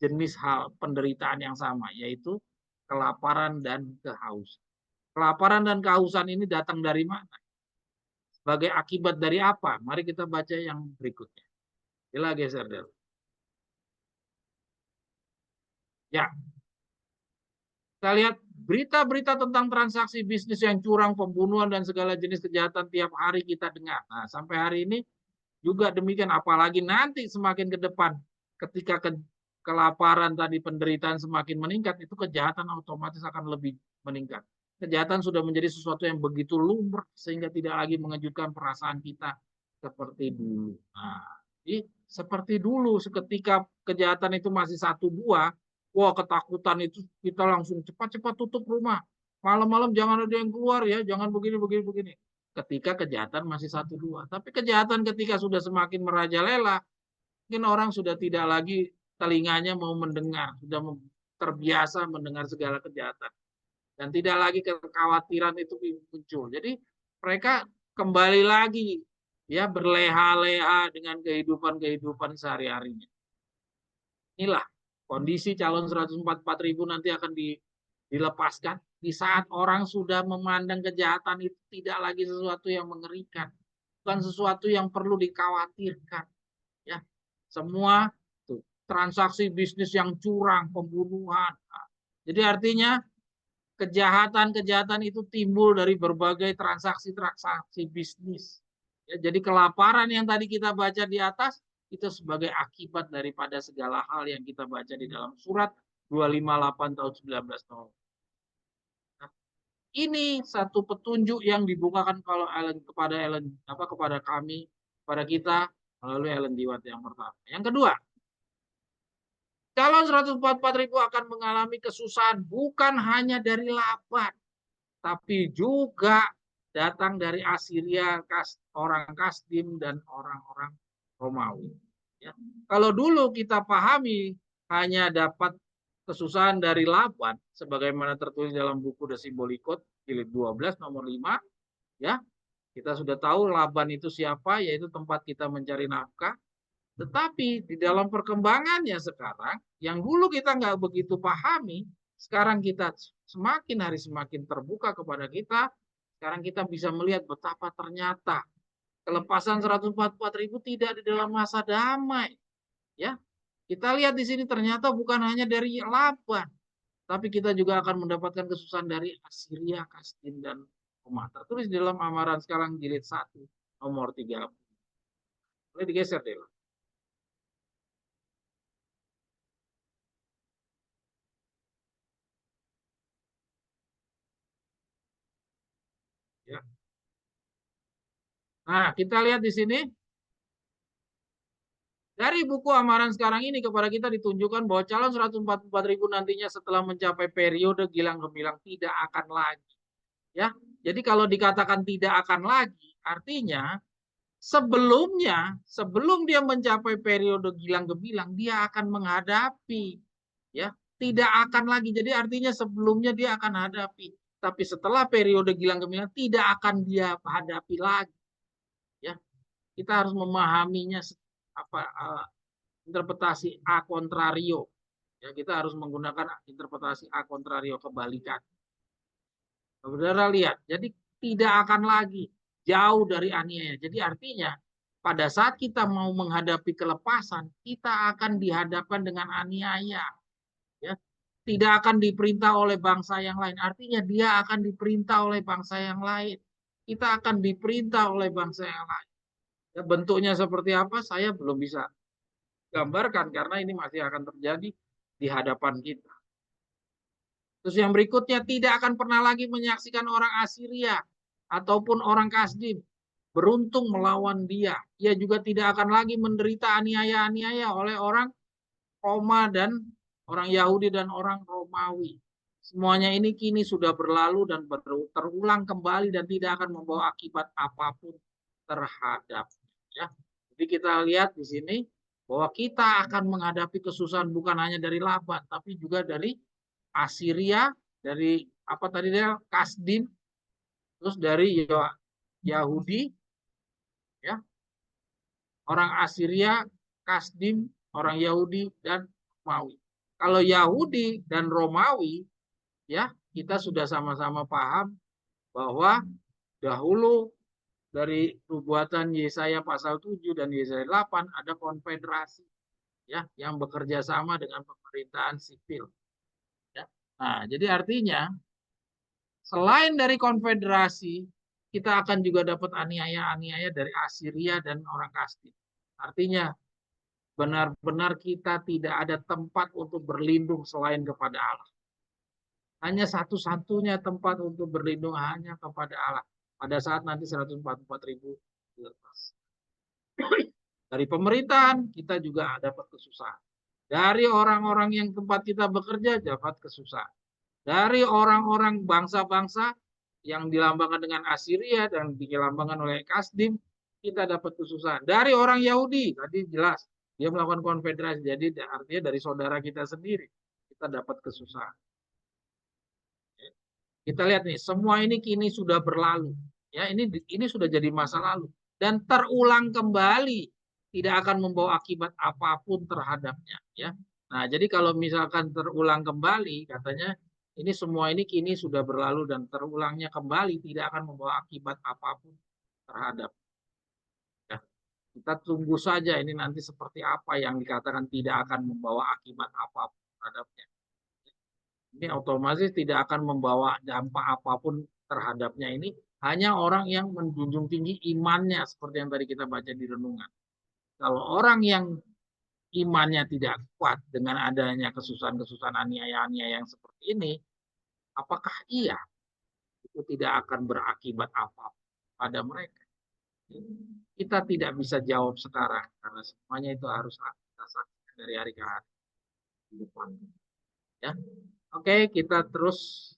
jenis hal penderitaan yang sama, yaitu kelaparan dan kehausan. Kelaparan dan kehausan ini datang dari mana? Sebagai akibat dari apa? Mari kita baca yang berikutnya. Sila geser dulu. Ya, kita lihat berita-berita tentang transaksi bisnis yang curang, pembunuhan, dan segala jenis kejahatan tiap hari kita dengar. Nah, sampai hari ini juga demikian, apalagi nanti semakin ke depan, ketika kelaparan tadi, penderitaan semakin meningkat, itu kejahatan otomatis akan lebih meningkat. Kejahatan sudah menjadi sesuatu yang begitu lumrah sehingga tidak lagi mengejutkan perasaan kita seperti dulu. Nah, jadi seperti dulu, seketika kejahatan itu masih 1-2, wah ketakutan itu kita langsung cepat-cepat tutup rumah. Malam-malam jangan ada yang keluar ya, jangan begini. Ketika kejahatan masih 1-2. Tapi kejahatan ketika sudah semakin merajalela, mungkin orang sudah tidak lagi telinganya mau mendengar, sudah terbiasa mendengar segala kejahatan. Dan tidak lagi kekhawatiran itu muncul. Jadi mereka kembali lagi ya berleha-leha dengan kehidupan sehari-harinya. Inilah kondisi calon 144.000 nanti akan dilepaskan di saat orang sudah memandang kejahatan itu tidak lagi sesuatu yang mengerikan, bukan sesuatu yang perlu dikhawatirkan. Ya, semua tuh, transaksi bisnis yang curang, pembunuhan. Jadi artinya kejahatan-kejahatan itu timbul dari berbagai transaksi-transaksi bisnis. Ya, jadi kelaparan yang tadi kita baca di atas itu sebagai akibat daripada segala hal yang kita baca di dalam surat 258 tahun 1900. Nah, ini satu petunjuk yang dibukakan kalau kepada kami, kepada kita melalui Ellen G. White yang pertama. Yang kedua, calon 144.000 akan mengalami kesusahan bukan hanya dari Laban, tapi juga datang dari Asiria, orang Kasdim, dan orang-orang Romawi. Ya. Kalau dulu kita pahami hanya dapat kesusahan dari Laban, sebagaimana tertulis dalam buku The Symbolic Code, jilid 12, nomor 5, ya, kita sudah tahu Laban itu siapa, yaitu tempat kita mencari nafkah. Tetapi di dalam perkembangannya sekarang, yang dulu kita nggak begitu pahami, sekarang kita semakin hari semakin terbuka kepada kita. Sekarang kita bisa melihat betapa ternyata kelepasan 144.000 tidak di dalam masa damai. Ya, kita lihat di sini ternyata bukan hanya dari Laban, tapi kita juga akan mendapatkan kesusahan dari Asiria, Kasdim, dan Romawi. Tertulis di dalam Amaran sekarang jilid 1 nomor 30. Boleh digeser deh. Ya. Nah, kita lihat di sini dari buku Amaran sekarang ini kepada kita ditunjukkan bahwa calon 144.000 nantinya setelah mencapai periode gilang gemilang tidak akan lagi. Ya, jadi kalau dikatakan tidak akan lagi, artinya sebelum dia mencapai periode gilang gemilang, dia akan menghadapi, ya, tidak akan lagi. Jadi artinya sebelumnya dia akan hadapi, tapi setelah periode gilang gemilang tidak akan dia hadapi lagi. Ya, kita harus memahaminya apa interpretasi a contrario. Ya, kita harus menggunakan interpretasi a contrario, kebalikan. Saudara lihat, jadi tidak akan lagi jauh dari aniaya. Jadi artinya pada saat kita mau menghadapi kelepasan, kita akan dihadapkan dengan aniaya. Ya, tidak akan diperintah oleh bangsa yang lain. Artinya dia akan diperintah oleh bangsa yang lain. Kita akan diperintah oleh bangsa yang lain. Ya, bentuknya seperti apa saya belum bisa gambarkan karena ini masih akan terjadi di hadapan kita. Terus yang berikutnya, tidak akan pernah lagi menyaksikan orang Asiria ataupun orang Kasdim beruntung melawan dia. Ia juga tidak akan lagi menderita aniaya-aniaya oleh orang Roma dan orang Yahudi dan orang Romawi. Semuanya ini kini sudah berlalu dan terulang kembali dan tidak akan membawa akibat apapun terhadap. Ya. Jadi kita lihat di sini bahwa kita akan menghadapi kesusahan bukan hanya dari Laban, tapi juga dari Asiria, dari apa tadi dia Kasdim, terus dari Yahudi, ya, orang Asiria, Kasdim, orang Yahudi dan Romawi. Kalau Yahudi dan Romawi, ya, kita sudah sama-sama paham bahwa dahulu dari nubuatan Yesaya pasal 7 dan Yesaya 8 ada konfederasi, ya, yang bekerja sama dengan pemerintahan sipil. Ya. Nah, jadi artinya selain dari konfederasi, kita akan juga dapat aniaya-aniaya dari Asiria dan orang Kasdim. Artinya benar-benar kita tidak ada tempat untuk berlindung selain kepada Allah. Hanya satu-satunya tempat untuk berlindung hanya kepada Allah. Pada saat nanti 144.000 dilepas. Dari pemerintahan kita juga dapat kesusahan. Dari orang-orang yang tempat kita bekerja dapat kesusahan. Dari orang-orang bangsa-bangsa yang dilambangkan dengan Asiria dan dilambangkan oleh Kasdim, kita dapat kesusahan. Dari orang Yahudi, tadi jelas, Dia melakukan konfederasi. Jadi artinya dari saudara kita sendiri kita dapat kesusahan. Kita lihat nih, semua ini kini sudah berlalu. Ya, ini sudah jadi masa lalu dan terulang kembali, tidak akan membawa akibat apapun terhadapnya, ya. Nah, jadi kalau misalkan terulang kembali, katanya ini semua ini kini sudah berlalu dan terulangnya kembali tidak akan membawa akibat apapun terhadap. Ya. Kita tunggu saja ini nanti seperti apa yang dikatakan tidak akan membawa akibat apapun terhadapnya. Ini otomatis tidak akan membawa dampak apapun terhadapnya, ini hanya orang yang menjunjung tinggi imannya seperti yang tadi kita baca di renungan. Kalau orang yang imannya tidak kuat dengan adanya kesusahan-kesusahan aniaya-aniaya yang seperti ini, apakah iya itu tidak akan berakibat apa pada mereka? Kita tidak bisa jawab sekarang karena semuanya itu harus kita saksikan dari hari ke hari di depan. Ya, oke, kita terus.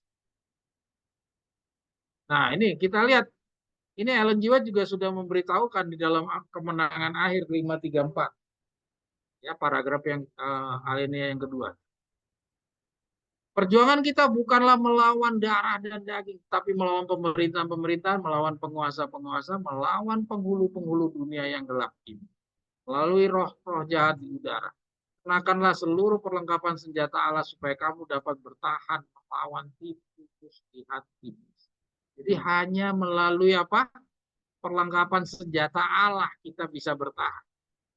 Nah, ini kita lihat. Ini Ellen G. White juga sudah memberitahukan di dalam kemenangan akhir 534. Ya, paragraf yang alinea yang kedua. Perjuangan kita bukanlah melawan darah dan daging, tapi melawan pemerintahan-pemerintahan, melawan penguasa-penguasa, melawan penghulu-penghulu dunia yang gelap ini. Melalui roh-roh jahat di udara. Kenakanlah seluruh perlengkapan senjata Allah supaya kamu dapat bertahan melawan tipu muslihat iblis. Jadi hanya melalui apa? Perlengkapan senjata Allah kita bisa bertahan.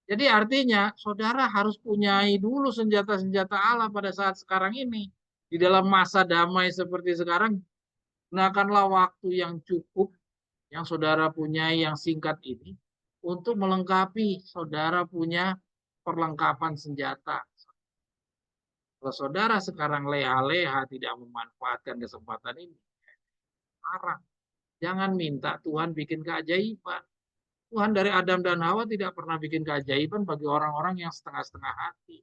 Jadi artinya saudara harus punyai dulu senjata-senjata Allah pada saat sekarang ini. Di dalam masa damai seperti sekarang, gunakanlah waktu yang cukup yang saudara punyai yang singkat ini untuk melengkapi saudara punya perlengkapan senjata. Kalau saudara sekarang leha-leha tidak memanfaatkan kesempatan ini, marah. Jangan minta Tuhan bikin keajaiban. Tuhan dari Adam dan Hawa tidak pernah bikin keajaiban bagi orang-orang yang setengah-setengah hati.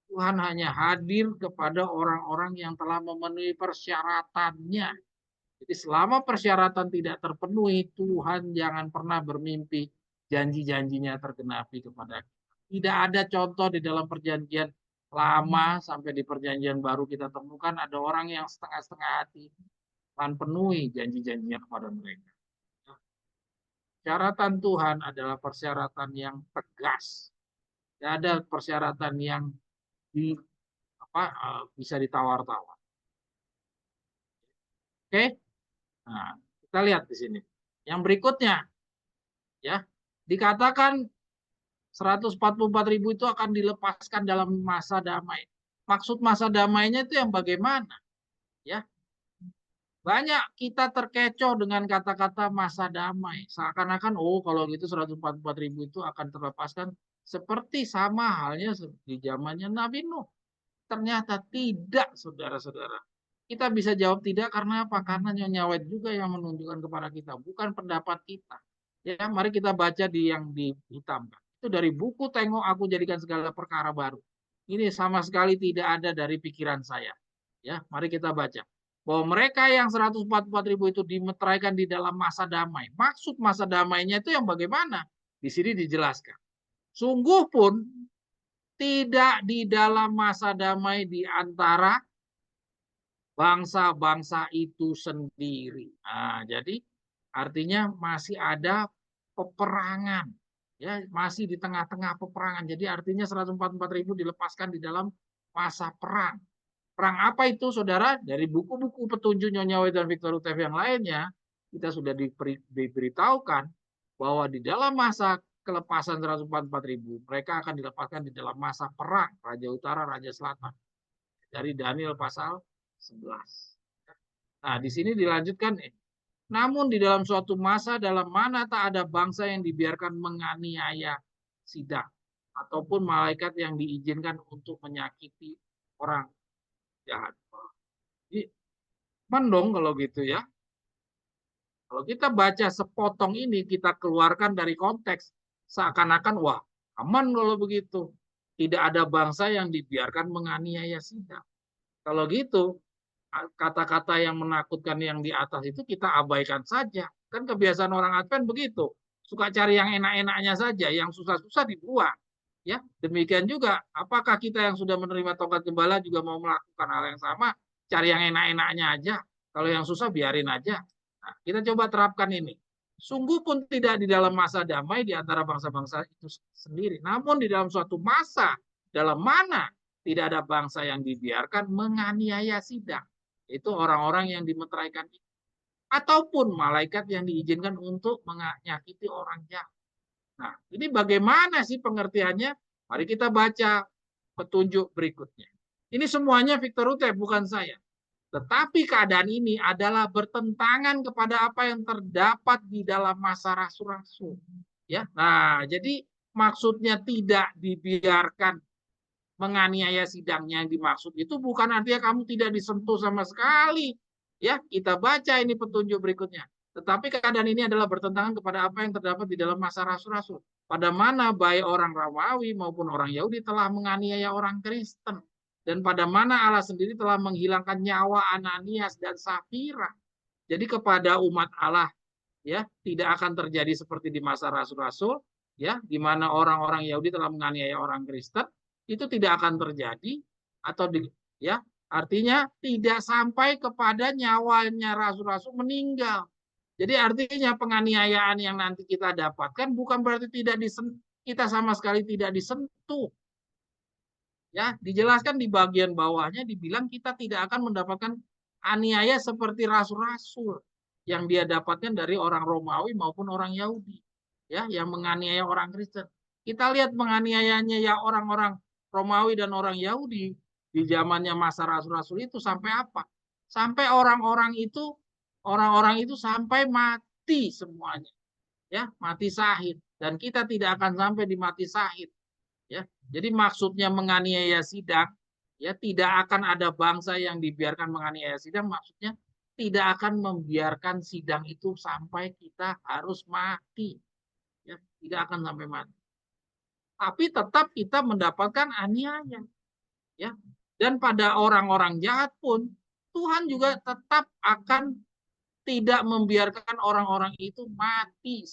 Tuhan hanya hadir kepada orang-orang yang telah memenuhi persyaratannya. Jadi selama persyaratan tidak terpenuhi, Tuhan jangan pernah bermimpi janji-janjinya tergenapi kepada kita. Tidak ada contoh di dalam perjanjian lama sampai di perjanjian baru kita temukan ada orang yang setengah-setengah hati. Tuhan penuhi janji-janjinya kepada mereka. Persyaratan Tuhan adalah persyaratan yang tegas. Tidak ada persyaratan yang bisa ditawar-tawar. Oke? Nah, kita lihat di sini. Yang berikutnya, ya, dikatakan 144.000 itu akan dilepaskan dalam masa damai. Maksud masa damainya itu yang bagaimana? Ya, banyak kita terkecoh dengan kata-kata masa damai. Seakan-akan, oh kalau gitu 144.000 itu akan terlepaskan seperti sama halnya di zamannya Nabi Nuh. Ternyata tidak, saudara-saudara. Kita bisa jawab tidak karena apa? Karena Nyonya White juga yang menunjukkan kepada kita, bukan pendapat kita. Ya, mari kita baca di yang dihitamkan. Itu dari buku Tengok Aku Jadikan Segala Perkara Baru. Ini sama sekali tidak ada dari pikiran saya. Ya, mari kita baca. Bahwa mereka yang 144.000 itu dimeteraikan di dalam masa damai. Maksud masa damainya itu yang bagaimana? Di sini dijelaskan. Sungguh pun tidak di dalam masa damai di antara bangsa-bangsa itu sendiri. Nah, jadi artinya masih ada peperangan. Ya, masih di tengah-tengah peperangan. Jadi artinya 144.000 dilepaskan di dalam masa perang. Perang apa itu, saudara? Dari buku-buku petunjuk Nyonya White dan Victor Utef yang lainnya, kita sudah diberitahukan bahwa di dalam masa kelepasan 144.000, mereka akan dilepaskan di dalam masa perang, Raja Utara, Raja Selatan. Dari Daniel pasal 11. Nah, di sini dilanjutkan, namun di dalam suatu masa dalam mana tak ada bangsa yang dibiarkan menganiaya sidang, ataupun malaikat yang diizinkan untuk menyakiti orang jahat. Jadi, mendong kalau gitu ya. Kalau kita baca sepotong ini, kita keluarkan dari konteks. Seakan-akan, wah, aman kalau begitu. Tidak ada bangsa yang dibiarkan menganiaya sidang. Kalau gitu, kata-kata yang menakutkan yang di atas itu kita abaikan saja. Kan kebiasaan orang Advent begitu. Suka cari yang enak-enaknya saja, yang susah-susah dibuang. Ya, demikian juga apakah kita yang sudah menerima tongkat gembala juga mau melakukan hal yang sama, cari yang enak-enaknya aja. Kalau yang susah biarin aja. Nah, kita coba terapkan ini. Sungguh pun tidak di dalam masa damai di antara bangsa-bangsa itu sendiri, namun di dalam suatu masa dalam mana tidak ada bangsa yang dibiarkan menganiaya sidang. Itu orang-orang yang dimeteraikan ataupun malaikat yang diizinkan untuk menyakiti orang jahat. Nah, ini bagaimana sih pengertiannya? Mari kita baca petunjuk berikutnya. Ini semuanya Victor Ute, bukan saya. Tetapi keadaan ini adalah bertentangan kepada apa yang terdapat di dalam masa rasul-rasul. Ya, nah jadi maksudnya tidak dibiarkan menganiaya sidangnya yang dimaksud itu bukan artinya kamu tidak disentuh sama sekali. Ya, kita baca ini petunjuk berikutnya. Tetapi keadaan ini adalah bertentangan kepada apa yang terdapat di dalam masa rasul-rasul. Pada mana baik orang Romawi maupun orang Yahudi telah menganiaya orang Kristen. Dan pada mana Allah sendiri telah menghilangkan nyawa Ananias dan Safira. Jadi kepada umat Allah ya tidak akan terjadi seperti di masa rasul-rasul ya di mana orang-orang Yahudi telah menganiaya orang Kristen, itu tidak akan terjadi atau ya artinya tidak sampai kepada nyawanya rasul-rasul meninggal. Jadi artinya penganiayaan yang nanti kita dapatkan bukan berarti tidak kita sama sekali tidak disentuh. Ya, dijelaskan di bagian bawahnya dibilang kita tidak akan mendapatkan aniaya seperti rasul-rasul yang dia dapatkan dari orang Romawi maupun orang Yahudi. Ya, yang menganiaya orang Kristen. Kita lihat menganiayanya ya orang-orang Romawi dan orang Yahudi di zamannya masa rasul-rasul itu sampai apa? Sampai orang-orang itu sampai mati semuanya. Ya, mati syahid dan kita tidak akan sampai di mati syahid. Ya, jadi maksudnya menganiaya sidang, ya tidak akan ada bangsa yang dibiarkan menganiaya sidang, maksudnya tidak akan membiarkan sidang itu sampai kita harus mati, ya tidak akan sampai mati. Tapi tetap kita mendapatkan aniaya, ya. Dan pada orang-orang jahat pun Tuhan juga tetap akan tidak membiarkan orang-orang itu mati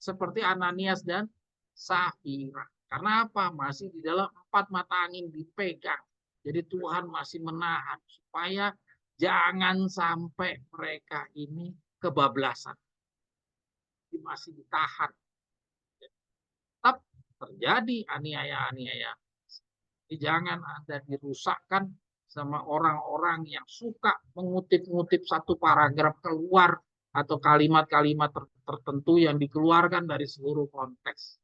seperti Ananias dan Safira. Karena apa? Masih di dalam 4 mata angin dipegang. Jadi Tuhan masih menahan supaya jangan sampai mereka ini kebablasan. Jadi masih ditahan. Tetap terjadi aniaya-aniaya. Jadi jangan ada dirusakkan sama orang-orang yang suka mengutip-ngutip satu paragraf keluar atau kalimat-kalimat tertentu yang dikeluarkan dari seluruh konteks.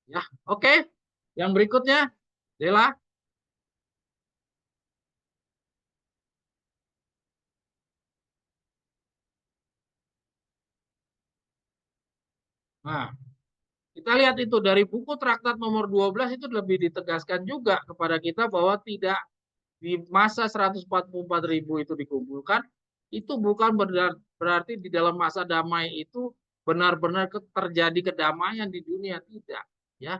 Ya, oke. Yang berikutnya, Dela. Nah, kita lihat itu dari buku traktat nomor 12 itu lebih ditegaskan juga kepada kita bahwa tidak di masa 144.000 itu dikumpulkan, itu bukan berarti di dalam masa damai itu benar-benar terjadi kedamaian di dunia, tidak. Ya,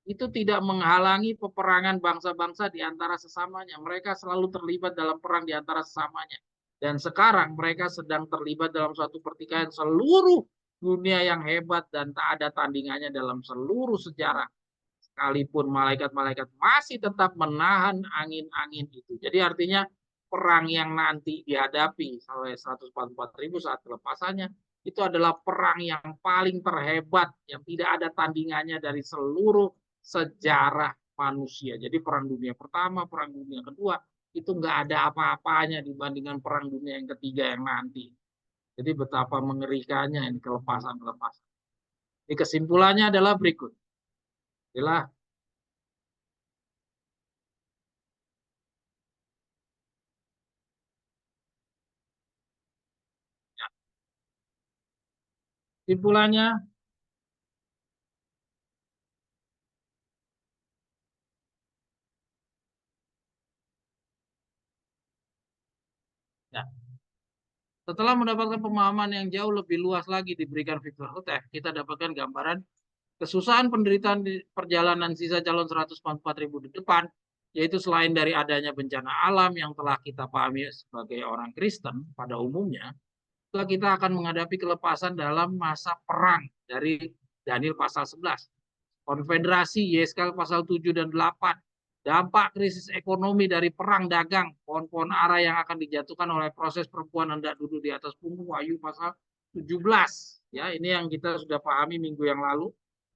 itu tidak menghalangi peperangan bangsa-bangsa di antara sesamanya. Mereka selalu terlibat dalam perang di antara sesamanya. Dan sekarang mereka sedang terlibat dalam suatu pertikaian seluruh dunia yang hebat dan tak ada tandingannya dalam seluruh sejarah. Sekalipun malaikat-malaikat masih tetap menahan angin-angin itu. Jadi artinya perang yang nanti dihadapi oleh 144.000 saat pelepasannya itu adalah perang yang paling terhebat yang tidak ada tandingannya dari seluruh sejarah manusia. Jadi perang dunia pertama, perang dunia kedua itu nggak ada apa-apanya dibandingkan perang dunia yang ketiga yang nanti. Jadi betapa mengerikannya ini kelepasan-kelepasan. Jadi kesimpulannya adalah berikut. Adalah kesimpulannya ya, setelah mendapatkan pemahaman yang jauh lebih luas lagi diberikan Victor Hutef, kita dapatkan gambaran kesusahan penderitaan di perjalanan sisa calon 144.000 di depan, yaitu selain dari adanya bencana alam yang telah kita pahami sebagai orang Kristen pada umumnya, kita akan menghadapi kelepasan dalam masa perang dari Daniel pasal 11. Konfederasi YSK pasal 7 dan 8. Dampak krisis ekonomi dari perang dagang, pohon-pohon ara yang akan dijatuhkan oleh proses perempuan hendak duduk di atas punggung, Wahyu pasal 17. Ya, ini yang kita sudah pahami minggu yang lalu.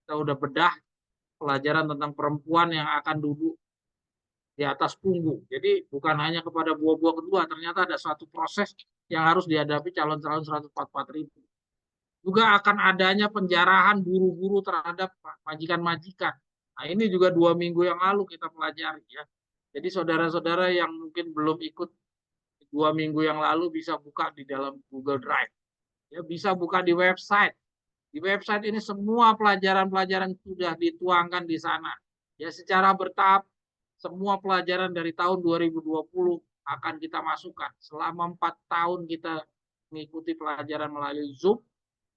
Kita sudah bedah pelajaran tentang perempuan yang akan duduk di atas punggung. Jadi bukan hanya kepada buah-buah kedua, ternyata ada suatu proses yang harus dihadapi calon-calon 144.000. Juga akan adanya penjarahan buru-buru terhadap majikan-majikan. Nah, ini juga 2 minggu yang lalu kita pelajari ya. Jadi saudara-saudara yang mungkin belum ikut 2 minggu yang lalu bisa buka di dalam Google Drive. Ya, bisa buka di website. Di website ini semua pelajaran-pelajaran sudah dituangkan di sana. Ya, secara bertahap semua pelajaran dari tahun 2020 akan kita masukkan. Selama 4 tahun kita mengikuti pelajaran melalui Zoom,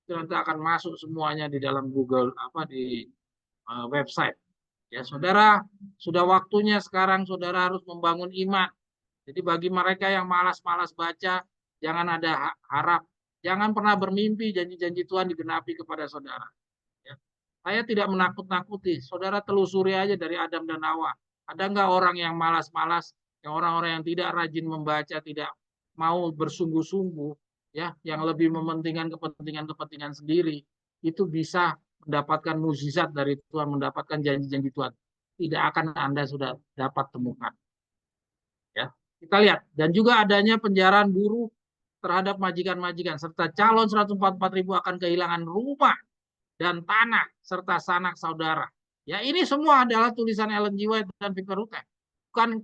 nanti akan masuk semuanya di dalam Google di website. Ya, saudara, sudah waktunya sekarang saudara harus membangun iman. Jadi bagi mereka yang malas-malas baca, jangan ada harap. Jangan pernah bermimpi janji-janji Tuhan digenapi kepada saudara. Ya. Saya tidak menakut-nakuti. Saudara telusuri aja dari Adam dan Hawa. Ada nggak orang yang malas-malas, yang orang-orang yang tidak rajin membaca, tidak mau bersungguh-sungguh, ya, yang lebih mementingkan kepentingan sendiri, itu bisa mendapatkan mukjizat dari Tuhan, mendapatkan janji-janji Tuhan. Tidak akan Anda sudah dapat temukan. Ya, kita lihat. Dan juga adanya penjarahan buruh terhadap majikan-majikan, serta calon 144.000 akan kehilangan rumah dan tanah serta sanak saudara. Ya, ini semua adalah tulisan Ellen G. White dan Victor Hugo, bukan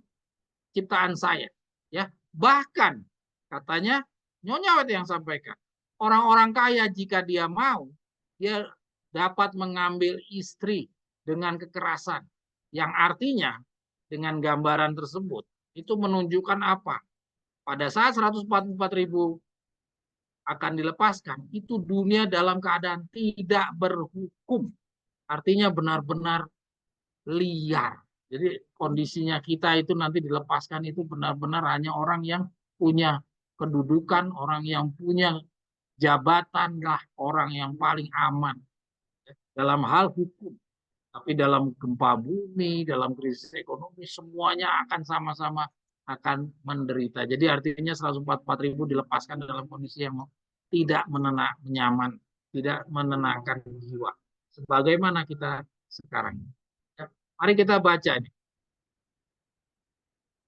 ciptaan saya. Ya, bahkan katanya Nyonya White yang sampaikan, orang-orang kaya jika dia mau, dia dapat mengambil istri dengan kekerasan. Yang artinya dengan gambaran tersebut itu menunjukkan apa? Pada saat 144.000 akan dilepaskan, itu dunia dalam keadaan tidak berhukum. Artinya benar-benar liar. Jadi kondisinya kita itu nanti dilepaskan itu benar-benar hanya orang yang punya kedudukan, orang yang punya jabatan lah, orang yang paling aman dalam hal hukum. Tapi dalam gempa bumi, dalam krisis ekonomi, semuanya akan sama-sama akan menderita. Jadi artinya 144.000 dilepaskan dalam kondisi yang tidak menyaman, tidak menenangkan jiwa. Sebagaimana kita sekarang. Mari kita baca ini.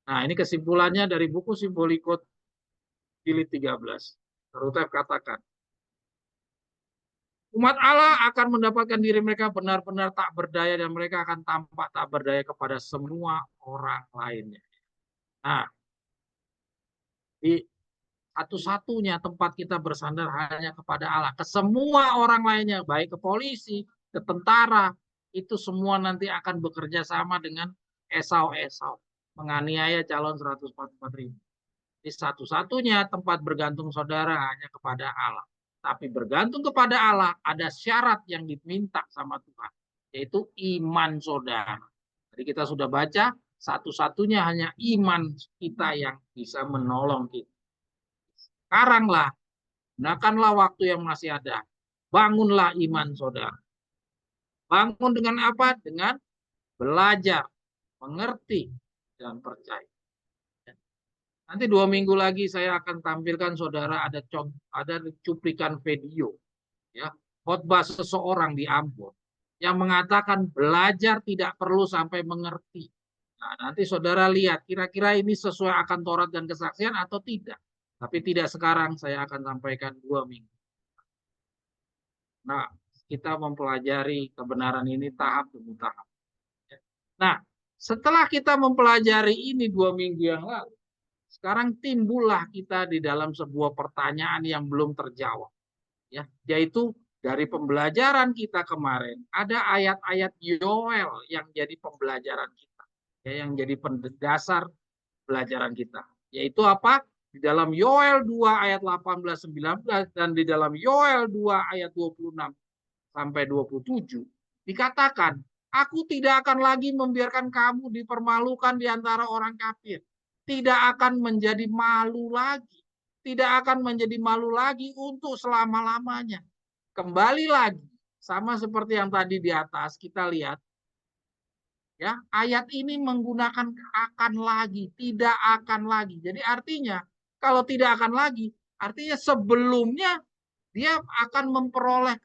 Nah, ini kesimpulannya dari buku Simbolikot jilid 13. Rutef katakan, umat Allah akan mendapatkan diri mereka benar-benar tak berdaya dan mereka akan tampak tak berdaya kepada semua orang lainnya. Nah, di satu-satunya tempat kita bersandar hanya kepada Allah. Ke semua orang lainnya, baik ke polisi, ke tentara, itu semua nanti akan bekerja sama dengan Esau-Esau, menganiaya calon 144.000. Di satu-satunya tempat bergantung saudara hanya kepada Allah. Tapi bergantung kepada Allah ada syarat yang diminta sama Tuhan, yaitu iman saudara. Jadi kita sudah baca, satu-satunya hanya iman kita yang bisa menolong kita. Sekaranglah, gunakanlah waktu yang masih ada. Bangunlah iman saudara. Bangun dengan apa? Dengan belajar, mengerti, dan percaya. Nanti 2 minggu lagi saya akan tampilkan saudara ada cuplikan video, ya, khotbah seseorang di Ambon yang mengatakan belajar tidak perlu sampai mengerti. Nah, nanti saudara lihat kira-kira ini sesuai akan Taurat dan kesaksian atau tidak. Tapi tidak sekarang, saya akan sampaikan 2 minggu. Nah, kita mempelajari kebenaran ini tahap demi tahap. Nah, setelah kita mempelajari ini 2 minggu yang lalu, sekarang timbullah kita di dalam sebuah pertanyaan yang belum terjawab. Ya, yaitu dari pembelajaran kita kemarin, ada ayat-ayat Yoel yang jadi pembelajaran kita. Ya, yang jadi dasar pelajaran kita. Yaitu apa? Di dalam Yoel 2 ayat 18-19 dan di dalam Yoel 2 ayat 26 sampai 27 dikatakan, aku tidak akan lagi membiarkan kamu dipermalukan di antara orang kafir. Tidak akan menjadi malu lagi. Tidak akan menjadi malu lagi untuk selama-lamanya. Kembali lagi, sama seperti yang tadi di atas kita lihat, ya, ayat ini menggunakan akan lagi, tidak akan lagi. Jadi artinya kalau tidak akan lagi, artinya sebelumnya dia akan memperoleh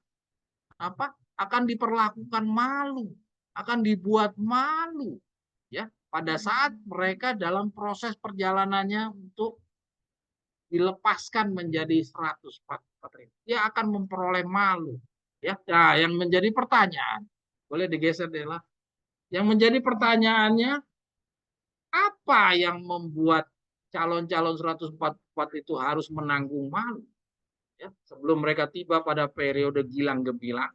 apa? Akan diperlakukan malu, akan dibuat malu, ya, pada saat mereka dalam proses perjalanannya untuk dilepaskan menjadi 144.000. Dia akan memperoleh malu, ya. Nah, yang menjadi pertanyaan, boleh digeser deh lah. Yang menjadi pertanyaannya, apa yang membuat calon-calon 144 itu harus menanggung malu, ya, sebelum mereka tiba pada periode gilang gemilang?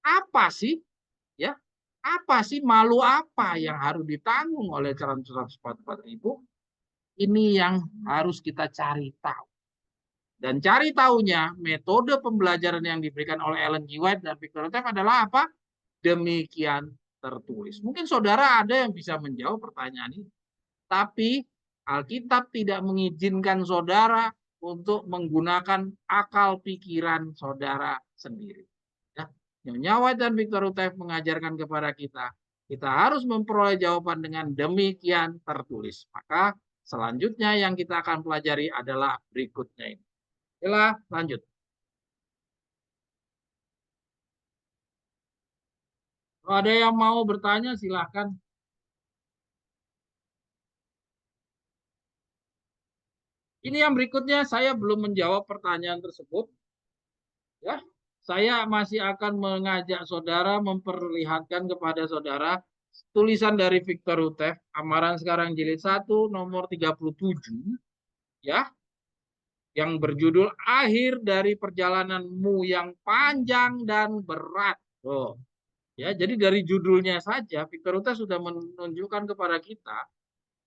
Apa sih, ya? Apa sih, malu apa yang harus ditanggung oleh calon 144.000? Ini yang harus kita cari tahu. Dan cari tahunya, metode pembelajaran yang diberikan oleh Ellen G. White dan Victor Teff adalah apa? Demikian tertulis. Mungkin saudara ada yang bisa menjawab pertanyaan ini. Tapi Alkitab tidak mengizinkan saudara untuk menggunakan akal pikiran saudara sendiri. Ya. Nyonya White dan Victor Teff mengajarkan kepada kita, kita harus memperoleh jawaban dengan demikian tertulis. Maka selanjutnya yang kita akan pelajari adalah berikutnya ini. Oke, lanjut. Kalau ada yang mau bertanya, silahkan. Ini yang berikutnya, saya belum menjawab pertanyaan tersebut. Ya, saya masih akan mengajak saudara memperlihatkan kepada saudara tulisan dari Victor Utef, Amaran Sekarang Jilid 1 nomor 37, ya, yang berjudul Akhir dari Perjalananmu yang Panjang dan Berat. Oh, ya, jadi dari judulnya saja Victor Utef sudah menunjukkan kepada kita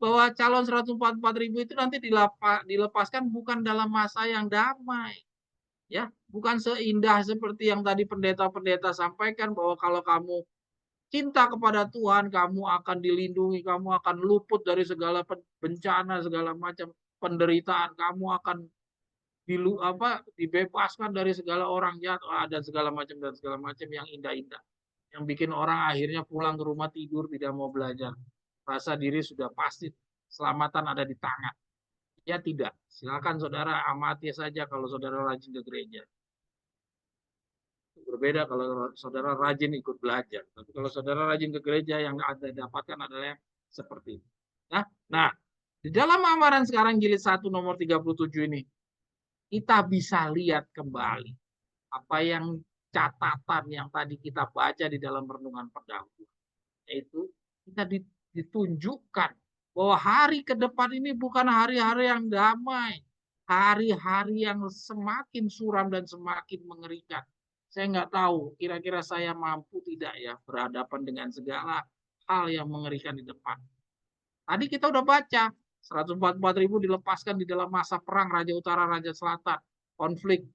bahwa calon 144.000 itu nanti dilepaskan bukan dalam masa yang damai, ya, bukan seindah seperti yang tadi pendeta-pendeta sampaikan bahwa kalau kamu cinta kepada Tuhan kamu akan dilindungi, kamu akan luput dari segala bencana, segala macam penderitaan, kamu akan dibebaskan dari segala orang jahat, dan segala macam yang indah-indah, yang bikin orang akhirnya pulang ke rumah tidur tidak mau belajar, rasa diri sudah pasti keselamatan ada di tangan. Ya tidak, silakan saudara amati saja kalau saudara rajin ke gereja. Berbeda kalau saudara rajin ikut belajar. Tapi kalau saudara rajin ke gereja, yang Anda dapatkan adalah yang seperti itu. Nah, di dalam Amaran Sekarang Jilid 1 nomor 37 ini, kita bisa lihat kembali apa yang catatan yang tadi kita baca di dalam renungan pendahuluan. Yaitu kita ditunjukkan bahwa hari ke depan ini bukan hari-hari yang damai. Hari-hari yang semakin suram dan semakin mengerikan. Saya nggak tahu, kira-kira saya mampu tidak ya berhadapan dengan segala hal yang mengerikan di depan. Tadi kita udah baca, 144.000 dilepaskan di dalam masa perang Raja Utara, Raja Selatan, konflik,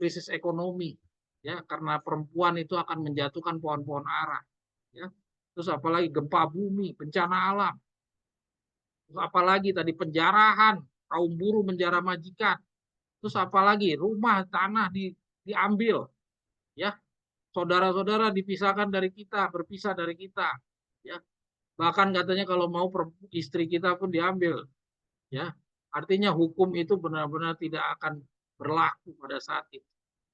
krisis ekonomi, ya, karena perempuan itu akan menjatuhkan pohon-pohon ara, ya. Terus apalagi gempa bumi, bencana alam. Terus apalagi tadi penjarahan, kaum buruh menjara majikan. Terus apalagi rumah tanah diambil, ya, saudara-saudara dipisahkan dari kita, berpisah dari kita, ya. Bahkan katanya kalau mau istri kita pun diambil, ya. Artinya hukum itu benar-benar tidak akan berlaku pada saat itu.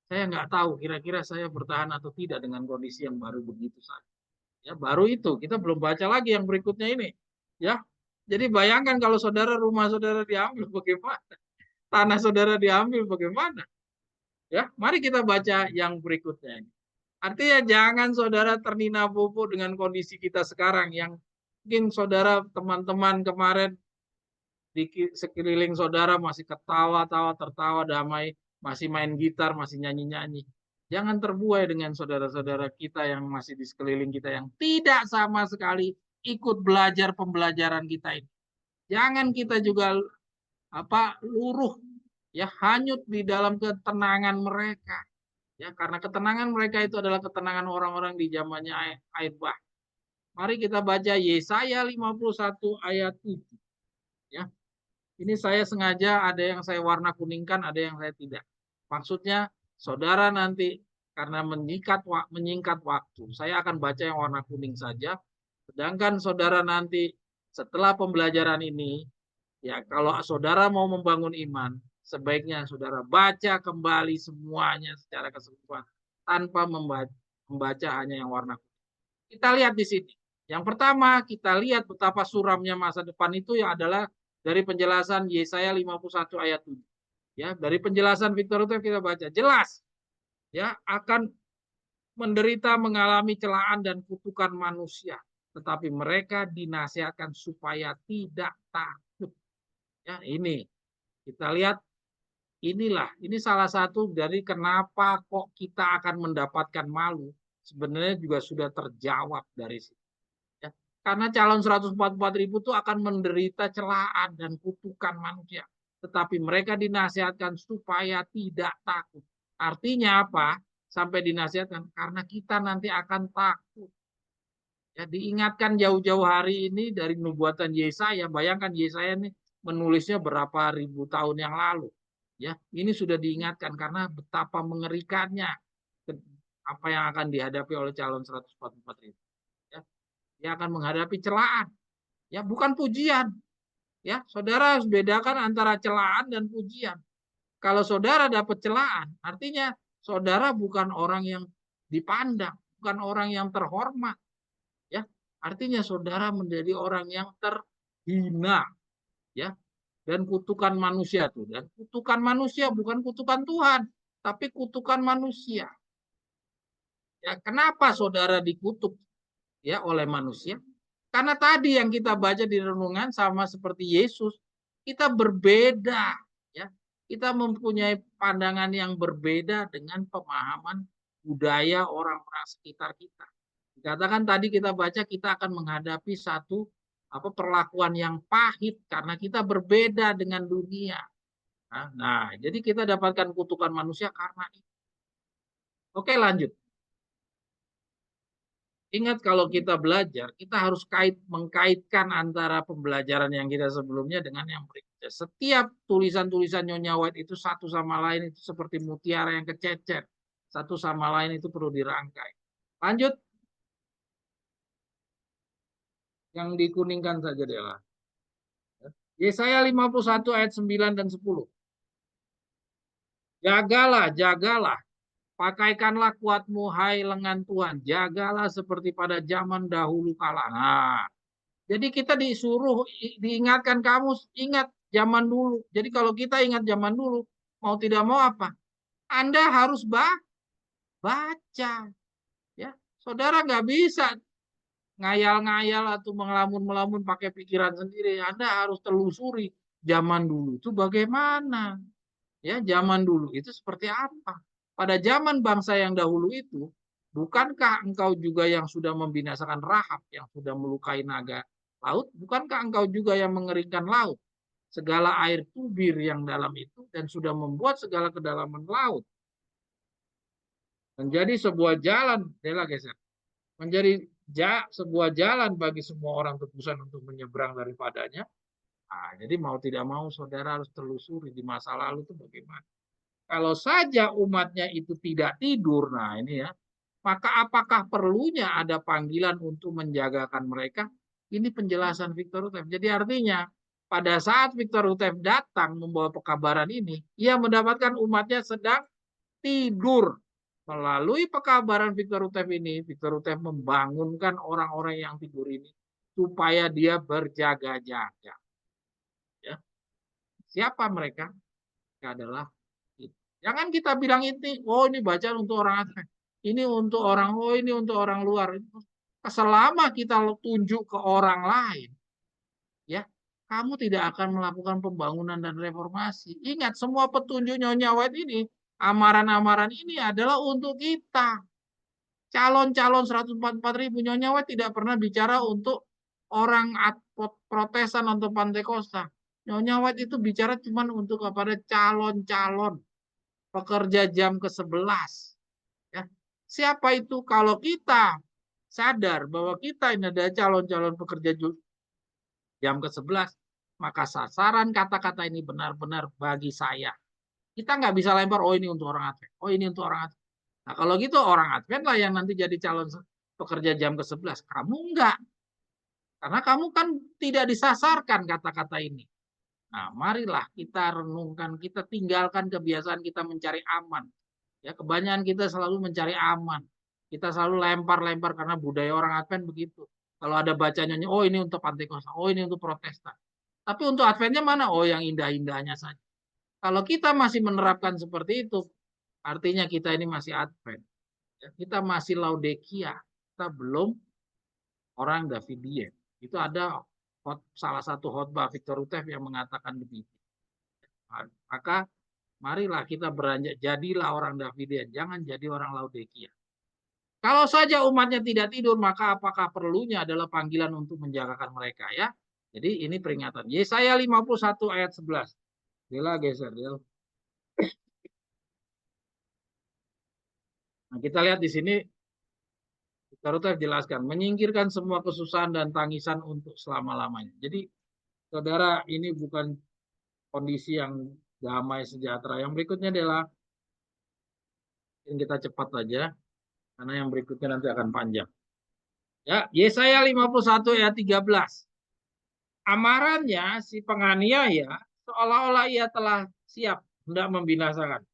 Saya nggak tahu kira-kira saya bertahan atau tidak dengan kondisi yang baru begitu saja. Ya, baru itu kita belum baca lagi yang berikutnya ini, ya. Jadi bayangkan kalau saudara, rumah saudara diambil bagaimana, tanah saudara diambil bagaimana, ya. Mari kita baca yang berikutnya ini. Artinya jangan saudara ternina-bobo dengan kondisi kita sekarang yang mungkin saudara, teman-teman kemarin di sekeliling saudara masih ketawa-tawa, tertawa damai, masih main gitar, masih nyanyi-nyanyi. Jangan terbuai dengan saudara-saudara kita yang masih di sekeliling kita yang tidak sama sekali ikut belajar pembelajaran kita ini. Jangan kita juga luruh, ya, hanyut di dalam ketenangan mereka. Ya, karena ketenangan mereka itu adalah ketenangan orang-orang di zamannya air bah. Mari kita baca Yesaya 51 ayat 7. Ya. Ini saya sengaja ada yang saya warna kuningkan, ada yang saya tidak. Maksudnya saudara nanti karena menyingkat waktu, saya akan baca yang warna kuning saja. Sedangkan saudara nanti setelah pembelajaran ini, ya kalau saudara mau membangun iman, sebaiknya saudara baca kembali semuanya secara keseluruhan tanpa membaca hanya yang warna kuning. Kita lihat di sini. Yang pertama, kita lihat betapa suramnya masa depan itu ya adalah dari penjelasan Yesaya 51 ayat 7. Ya, dari penjelasan Victor Utef kita baca jelas ya akan menderita mengalami celaan dan kutukan manusia, tetapi mereka dinasihatkan supaya tidak takut. Ya, ini kita lihat ini salah satu dari kenapa kok kita akan mendapatkan malu. Sebenarnya juga sudah terjawab dari situ. Ya. Karena calon 144.000 itu akan menderita celaan dan kutukan manusia. Tetapi mereka dinasihatkan supaya tidak takut. Artinya apa? Sampai dinasihatkan karena kita nanti akan takut. Ya, diingatkan jauh-jauh hari ini dari nubuatan Yesaya. Bayangkan Yesaya ini menulisnya berapa ribu tahun yang lalu. Ya, ini sudah diingatkan karena betapa mengerikannya apa yang akan dihadapi oleh calon 144.000. Ya, dia akan menghadapi celaan. Ya, bukan pujian. Ya, saudara harus bedakan antara celaan dan pujian. Kalau saudara dapat celaan, artinya saudara bukan orang yang dipandang, bukan orang yang terhormat. Ya, artinya saudara menjadi orang yang terhina. Ya, dan kutukan manusia tuh. Dan kutukan manusia bukan kutukan Tuhan, tapi kutukan manusia. Ya, kenapa saudara dikutuk ya oleh manusia? Karena tadi yang kita baca di renungan sama seperti Yesus, kita berbeda ya. Kita mempunyai pandangan yang berbeda dengan pemahaman budaya orang-orang sekitar kita. Dikatakan tadi kita baca kita akan menghadapi satu perlakuan yang pahit karena kita berbeda dengan dunia. Nah, jadi kita dapatkan kutukan manusia karena itu. Oke, lanjut. Ingat kalau kita belajar, kita harus mengkaitkan antara pembelajaran yang kita sebelumnya dengan yang berikutnya. Setiap tulisan-tulisan Nyonya White itu satu sama lain itu seperti mutiara yang kececer. Satu sama lain itu perlu dirangkai. Lanjut. Yang dikuningkan saja adalah Yesaya 51 ayat 9 dan 10. Jagalah, jagalah. Pakaikanlah kuatmu, hai lengan Tuhan. Jagalah seperti pada zaman dahulu kala. Nah, jadi kita disuruh diingatkan kamu ingat zaman dulu. Jadi kalau kita ingat zaman dulu, mau tidak mau apa? Anda harus baca. Ya, saudara nggak bisa ngayal-ngayal atau melamun-melamun pakai pikiran sendiri. Anda harus telusuri zaman dulu itu bagaimana. Ya, zaman dulu itu seperti apa? Pada zaman bangsa yang dahulu itu, bukankah engkau juga yang sudah membinasakan Rahab, yang sudah melukai naga laut? Bukankah engkau juga yang mengeringkan laut? Segala air tubir yang dalam itu, dan sudah membuat segala kedalaman laut menjadi sebuah jalan, geser, menjadi sebuah jalan bagi semua orang tebusan untuk menyeberang daripadanya. Nah, jadi mau tidak mau saudara harus telusuri di masa lalu itu bagaimana. Kalau saja umatnya itu tidak tidur, nah ini ya, maka apakah perlunya ada panggilan untuk menjagakan mereka? Ini penjelasan Victor Utef. Jadi artinya pada saat Victor Utef datang membawa pekabaran ini, ia mendapatkan umatnya sedang tidur. Melalui pekabaran Victor Utef ini, Victor Utef membangunkan orang-orang yang tidur ini supaya dia berjaga-jaga. Ya. Siapa mereka? Mereka adalah jangan kita bilang ini bacaan untuk orang asing. Ini untuk ini untuk orang luar. Selama kita tunjuk ke orang lain, ya, kamu tidak akan melakukan pembangunan dan reformasi. Ingat, semua petunjuk Nyonya White ini, amaran-amaran ini adalah untuk kita. Calon-calon 144.000 Nyonya White tidak pernah bicara untuk orang protesan atau Pantekosta. Nyonya White itu bicara cuma untuk kepada calon-calon pekerja jam ke-11. Ya. Siapa itu? Kalau kita sadar bahwa kita ini adalah calon-calon pekerja jam ke-11, maka sasaran kata-kata ini benar-benar bagi saya. Kita nggak bisa lempar, oh ini untuk orang Advent, oh ini untuk orang Advent. Nah kalau gitu orang Advent lah yang nanti jadi calon pekerja jam ke-11. Kamu enggak. Karena kamu kan tidak disasarkan kata-kata ini. Nah, marilah kita renungkan, kita tinggalkan kebiasaan kita mencari aman. Ya, kebanyakan kita selalu mencari aman. Kita selalu lempar-lempar karena budaya orang Advent begitu. Kalau ada bacanya, oh ini untuk Pantekosta, oh ini untuk Protestan. Tapi untuk Adventnya mana? Oh yang indah-indahnya saja. Kalau kita masih menerapkan seperti itu, artinya kita ini masih Advent. Ya, kita masih Laodikia. Kita belum orang Davidien. Itu ada salah satu khotbah Victor Utef yang mengatakan begitu. Maka marilah kita beranjak, jadilah orang Davidien, jangan jadi orang Laodikia. Kalau saja umatnya tidak tidur, maka apakah perlunya adalah panggilan untuk menjagakan mereka ya. Jadi ini peringatan. Yesaya 51 ayat 11. Dela geser, Del. Nah, kita lihat di sini Taruh jelaskan, menyingkirkan semua kesusahan dan tangisan untuk selama-lamanya. Jadi, saudara, ini bukan kondisi yang damai sejahtera. Yang berikutnya adalah, yang kita cepat saja, karena yang berikutnya nanti akan panjang. Ya, Yesaya 51 ayat 13. Amarannya si penganiaya seolah-olah ia telah siap hendak membinasakan.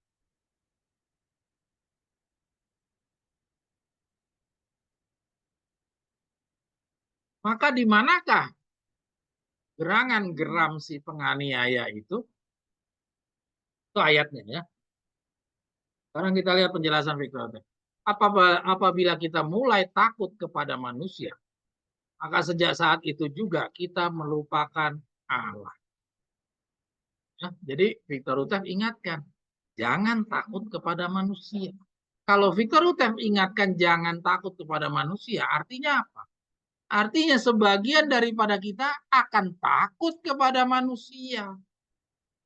Maka di manakah gerangan geram si penganiaya itu? Itu ayatnya ya. Sekarang kita lihat penjelasan Victor. Apabila kita mulai takut kepada manusia, maka sejak saat itu juga kita melupakan Allah. Ya, jadi Victor Utef ingatkan, jangan takut kepada manusia. Kalau Victor Utef ingatkan jangan takut kepada manusia, artinya apa? Artinya sebagian daripada kita akan takut kepada manusia.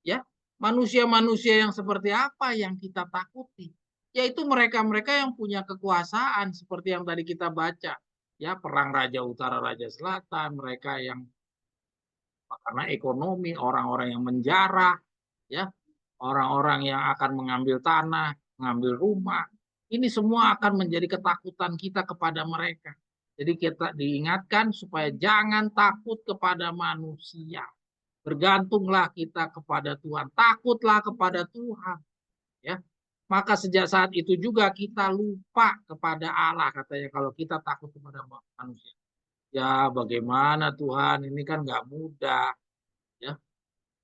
Ya, manusia-manusia yang seperti apa yang kita takuti? Yaitu mereka-mereka yang punya kekuasaan seperti yang tadi kita baca. Ya, perang Raja Utara, Raja Selatan, mereka yang karena ekonomi, orang-orang yang menjarah, ya, orang-orang yang akan mengambil tanah, mengambil rumah. Ini semua akan menjadi ketakutan kita kepada mereka. Jadi kita diingatkan supaya jangan takut kepada manusia. Bergantunglah kita kepada Tuhan. Takutlah kepada Tuhan. Ya. Maka sejak saat itu juga kita lupa kepada Allah. Katanya kalau kita takut kepada manusia. Ya bagaimana Tuhan, ini kan nggak mudah. Ya.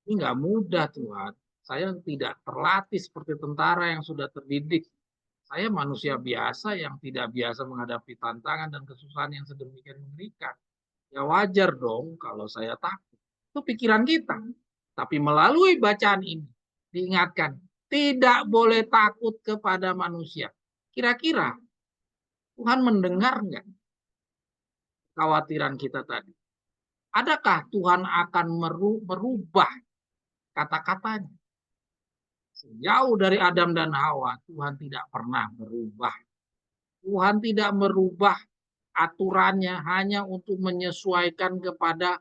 Ini nggak mudah Tuhan. Saya tidak terlatih seperti tentara yang sudah terdidik. Saya manusia biasa yang tidak biasa menghadapi tantangan dan kesusahan yang sedemikian mengerikan. Ya wajar dong kalau saya takut. Itu pikiran kita. Tapi melalui bacaan ini diingatkan, tidak boleh takut kepada manusia. Kira-kira Tuhan mendengar nggak kekhawatiran kita tadi? Adakah Tuhan akan merubah kata-katanya? Sejauh dari Adam dan Hawa, Tuhan tidak pernah berubah. Tuhan tidak merubah aturannya hanya untuk menyesuaikan kepada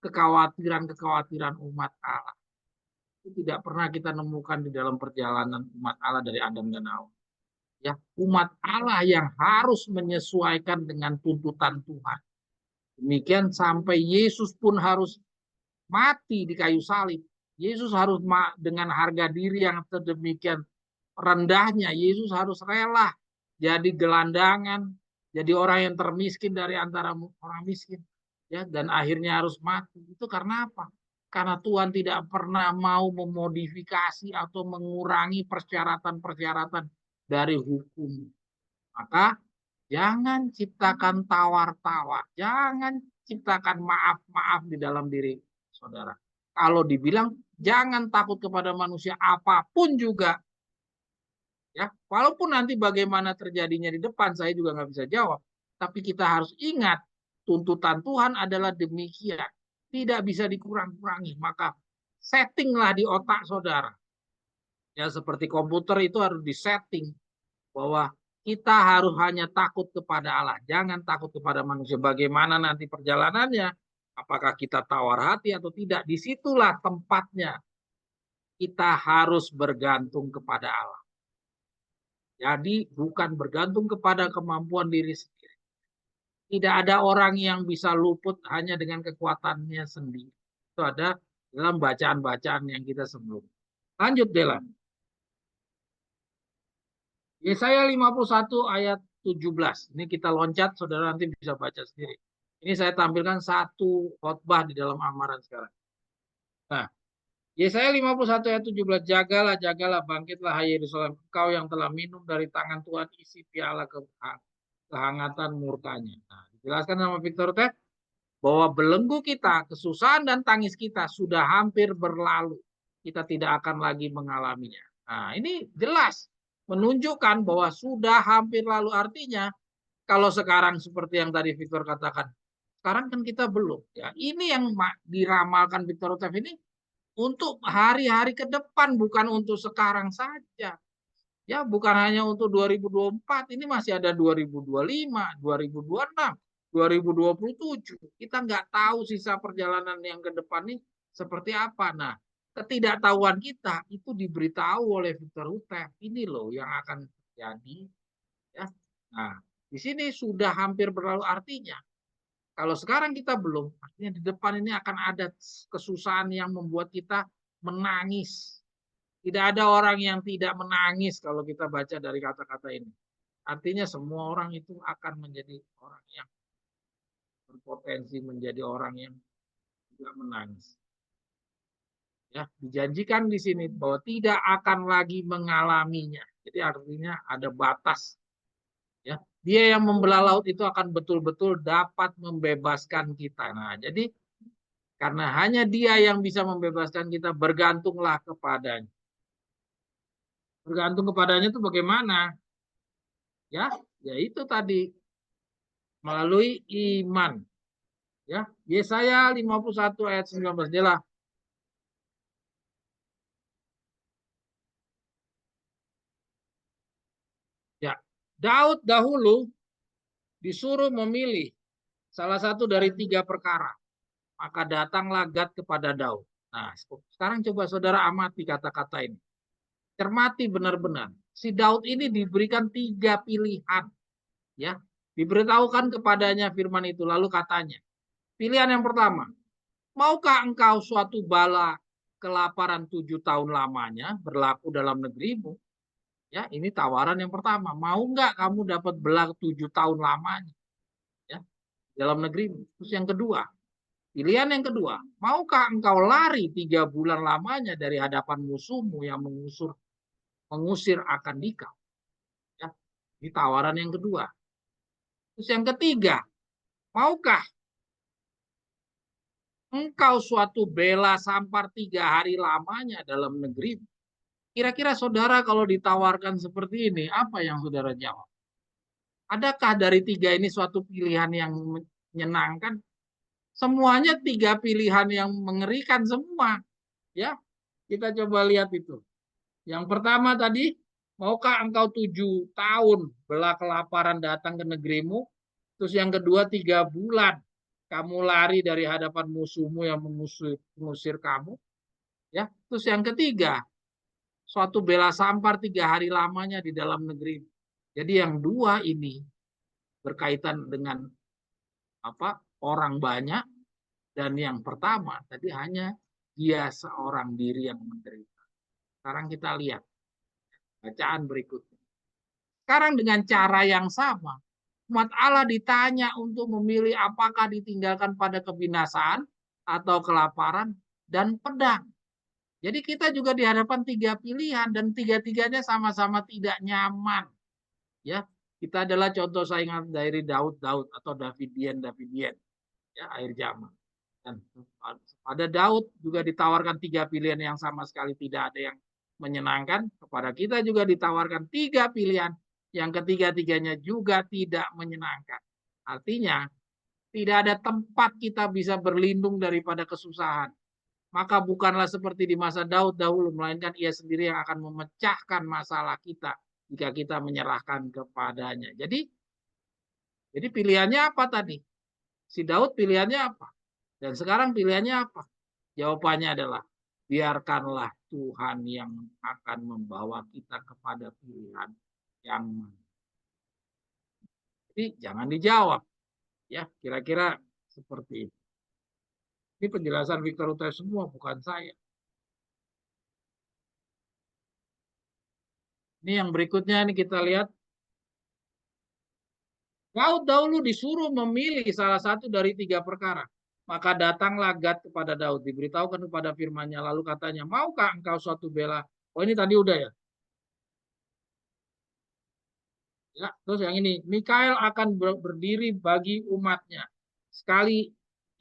kekhawatiran-kekhawatiran umat Allah. Itu tidak pernah kita nemukan di dalam perjalanan umat Allah dari Adam dan Hawa. Ya, umat Allah yang harus menyesuaikan dengan tuntutan Tuhan. Demikian sampai Yesus pun harus mati di kayu salib. Yesus harus dengan harga diri yang sedemikian rendahnya. Yesus harus rela jadi gelandangan, jadi orang yang termiskin dari antara orang miskin. Ya, dan akhirnya harus mati. Itu karena apa? Karena Tuhan tidak pernah mau memodifikasi atau mengurangi persyaratan-persyaratan dari hukum. Maka jangan ciptakan tawar-tawar. Jangan ciptakan maaf-maaf di dalam diri saudara. Kalau dibilang jangan takut kepada manusia apapun juga. Ya, walaupun nanti bagaimana terjadinya di depan saya juga nggak bisa jawab. Tapi kita harus ingat tuntutan Tuhan adalah demikian. Tidak bisa dikurang-kurangi. Maka settinglah di otak saudara. Ya seperti komputer itu harus disetting bahwa kita harus hanya takut kepada Allah. Jangan takut kepada manusia. Bagaimana nanti perjalanannya? Apakah kita tawar hati atau tidak? Disitulah tempatnya kita harus bergantung kepada Allah. Jadi bukan bergantung kepada kemampuan diri sendiri. Tidak ada orang yang bisa luput hanya dengan kekuatannya sendiri. Itu ada dalam bacaan-bacaan yang kita sebelum. Lanjut, Dela. Yesaya 51 ayat 17. Ini kita loncat, saudara nanti bisa baca sendiri. Ini saya tampilkan satu khotbah di dalam amaran sekarang. Nah, Yesaya 51 ayat 17. Jagalah, jagalah, bangkitlah hai Yerusalem. Engkau yang telah minum dari tangan Tuhan isi piala kehangatan murkanya. Nah, dijelaskan sama Victor Ted bahwa belenggu kita, kesusahan dan tangis kita sudah hampir berlalu. Kita tidak akan lagi mengalaminya. Nah, ini jelas menunjukkan bahwa sudah hampir lalu. Artinya kalau sekarang seperti yang tadi Victor katakan, sekarang kan kita belum. Ya, ini yang diramalkan Victor Utef ini untuk hari-hari ke depan, bukan untuk sekarang saja. Ya, bukan hanya untuk 2024, ini masih ada 2025, 2026, 2027. Kita nggak tahu sisa perjalanan yang ke depan ini seperti apa. Nah, ketidaktahuan kita itu diberitahu oleh Victor Utef. Ini loh yang akan terjadi. Ya. Nah, di sini sudah hampir berlalu, artinya kalau sekarang kita belum, artinya di depan ini akan ada kesusahan yang membuat kita menangis. Tidak ada orang yang tidak menangis kalau kita baca dari kata-kata ini. Artinya semua orang itu akan menjadi orang yang berpotensi menjadi orang yang tidak menangis. Ya, dijanjikan di sini bahwa tidak akan lagi mengalaminya. Jadi artinya ada batas. Ya, dia yang membelah laut itu akan betul-betul dapat membebaskan kita. Nah, jadi karena hanya dia yang bisa membebaskan kita, bergantunglah kepadanya. Bergantung kepadanya itu bagaimana? Ya, yaitu tadi melalui iman. Ya, Yesaya 51 ayat 19. Jelas. Ya, Daud dahulu disuruh memilih salah satu dari 3 perkara. Maka datanglah Gad kepada Daud. Nah, sekarang coba saudara amati kata-kata ini. Cermati benar-benar. Si Daud ini diberikan 3 pilihan. Ya, diberitahukan kepadanya firman itu. Lalu katanya, pilihan yang pertama, maukah engkau suatu bala kelaparan 7 tahun lamanya berlaku dalam negerimu? Ya, ini tawaran yang pertama. Mau nggak kamu dapat bala 7 tahun lamanya? Ya, dalam negerimu. Terus yang kedua, pilihan yang kedua, maukah engkau lari 3 bulan lamanya dari hadapan musuhmu yang mengusir akan dikau? Ya, ini tawaran yang kedua. Terus yang ketiga, maukah engkau suatu bela sampar 3 hari lamanya dalam negeri? Kira-kira saudara kalau ditawarkan seperti ini, apa yang saudara jawab? Adakah dari 3 ini suatu pilihan yang menyenangkan? Semuanya 3 pilihan yang mengerikan semua. Ya, kita coba lihat itu. Yang pertama tadi, maukah engkau 7 tahun bela kelaparan datang ke negerimu? Terus yang kedua 3 bulan kamu lari dari hadapan musuhmu yang mengusir kamu. Ya, terus yang ketiga, suatu bela sampar 3 hari lamanya di dalam negeri. Jadi yang dua ini berkaitan dengan apa? Orang banyak, dan yang pertama tadi hanya dia seorang diri yang menderita. Sekarang kita lihat bacaan berikutnya. Sekarang dengan cara yang sama, umat Allah ditanya untuk memilih apakah ditinggalkan pada kebinasaan atau kelaparan dan pedang. Jadi kita juga dihadapkan 3 pilihan dan 3-tiganya sama-sama tidak nyaman. Ya, kita adalah contoh saingan dari Daud atau Davidian. Ya, akhir zaman. Dan pada Daud juga ditawarkan 3 pilihan yang sama sekali tidak ada yang menyenangkan. Kepada kita juga ditawarkan 3 pilihan yang ketiga-tiganya juga tidak menyenangkan. Artinya tidak ada tempat kita bisa berlindung daripada kesusahan. Maka bukanlah seperti di masa Daud dahulu, melainkan ia sendiri yang akan memecahkan masalah kita jika kita menyerahkan kepadanya. Jadi pilihannya apa tadi? Si Daud pilihannya apa? Dan sekarang pilihannya apa? Jawabannya adalah biarkanlah Tuhan yang akan membawa kita kepada pilihan yang mana. Jadi jangan dijawab. Ya, kira-kira seperti itu. Ini penjelasan Victor Utai semua, bukan saya. Ini yang berikutnya ini kita lihat. Daud dahulu disuruh memilih salah satu dari 3 perkara. Maka datanglah Gad kepada Daud, diberitahukan kepada firman-Nya, lalu katanya, maukah engkau suatu bela? Oh ini tadi udah ya. Ya, terus yang ini, Mikael akan berdiri bagi umatnya. Sekali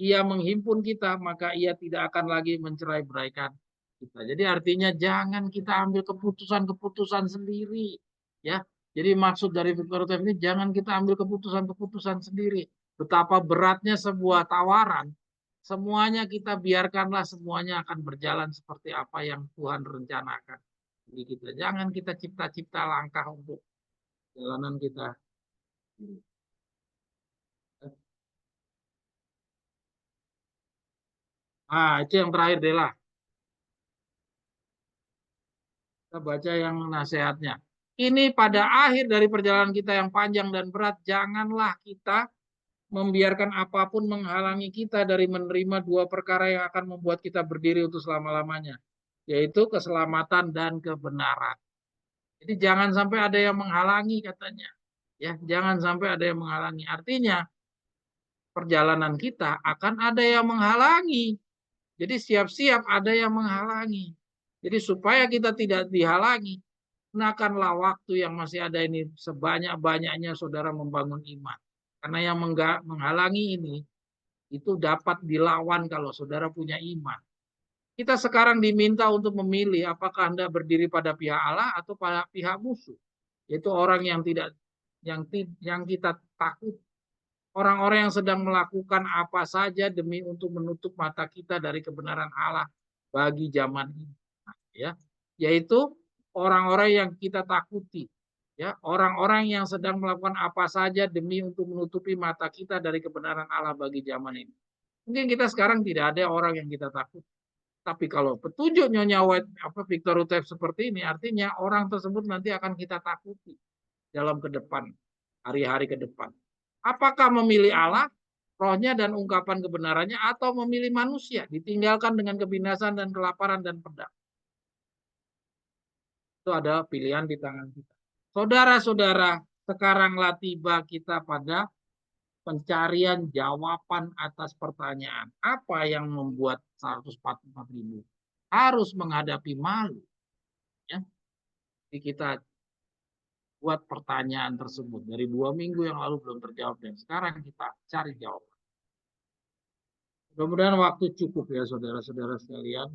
ia menghimpun kita, maka ia tidak akan lagi mencerai-beraikan kita. Jadi artinya jangan kita ambil keputusan-keputusan sendiri. Ya, jadi maksud dari Victor Utai ini jangan kita ambil keputusan-keputusan sendiri. Betapa beratnya sebuah tawaran, semuanya kita biarkanlah semuanya akan berjalan seperti apa yang Tuhan rencanakan. Jadi kita jangan kita cipta-cipta langkah untuk jalanan kita. Ah, itu yang terakhir Dela. Kita baca yang nasihatnya. Ini pada akhir dari perjalanan kita yang panjang dan berat, janganlah kita membiarkan apapun menghalangi kita dari menerima 2 perkara yang akan membuat kita berdiri untuk selama-lamanya, yaitu keselamatan dan kebenaran. Jadi jangan sampai ada yang menghalangi katanya. Ya, jangan sampai ada yang menghalangi. Artinya perjalanan kita akan ada yang menghalangi. Jadi siap-siap ada yang menghalangi. Jadi supaya kita tidak dihalangi, gunakanlah waktu yang masih ada ini sebanyak-banyaknya saudara membangun iman. Karena yang menghalangi ini itu dapat dilawan kalau saudara punya iman. Kita sekarang diminta untuk memilih apakah Anda berdiri pada pihak Allah atau pada pihak musuh. Yaitu orang yang tidak yang kita takut. Orang-orang yang sedang melakukan apa saja demi untuk menutup mata kita dari kebenaran Allah bagi zaman ini. Ya, yaitu orang-orang yang kita takuti. Ya, orang-orang yang sedang melakukan apa saja demi untuk menutupi mata kita dari kebenaran Allah bagi zaman ini. Mungkin kita sekarang tidak ada orang yang kita takut. Tapi kalau petunjuk Nyonya White, Victor Utef seperti ini, artinya orang tersebut nanti akan kita takuti dalam ke depan, hari-hari ke depan. Apakah memilih Allah, rohnya dan ungkapan kebenarannya, atau memilih manusia, ditinggalkan dengan kebinasan dan kelaparan dan pedang. Itu ada pilihan di tangan kita. Saudara-saudara, sekaranglah tiba kita pada pencarian jawaban atas pertanyaan. Apa yang membuat 144.000 harus menghadapi malu? Ya. Jadi kita buat pertanyaan tersebut. Dari 2 minggu yang lalu belum terjawab. Dan sekarang kita cari jawaban. Mudah-mudahan waktu cukup ya saudara-saudara sekalian.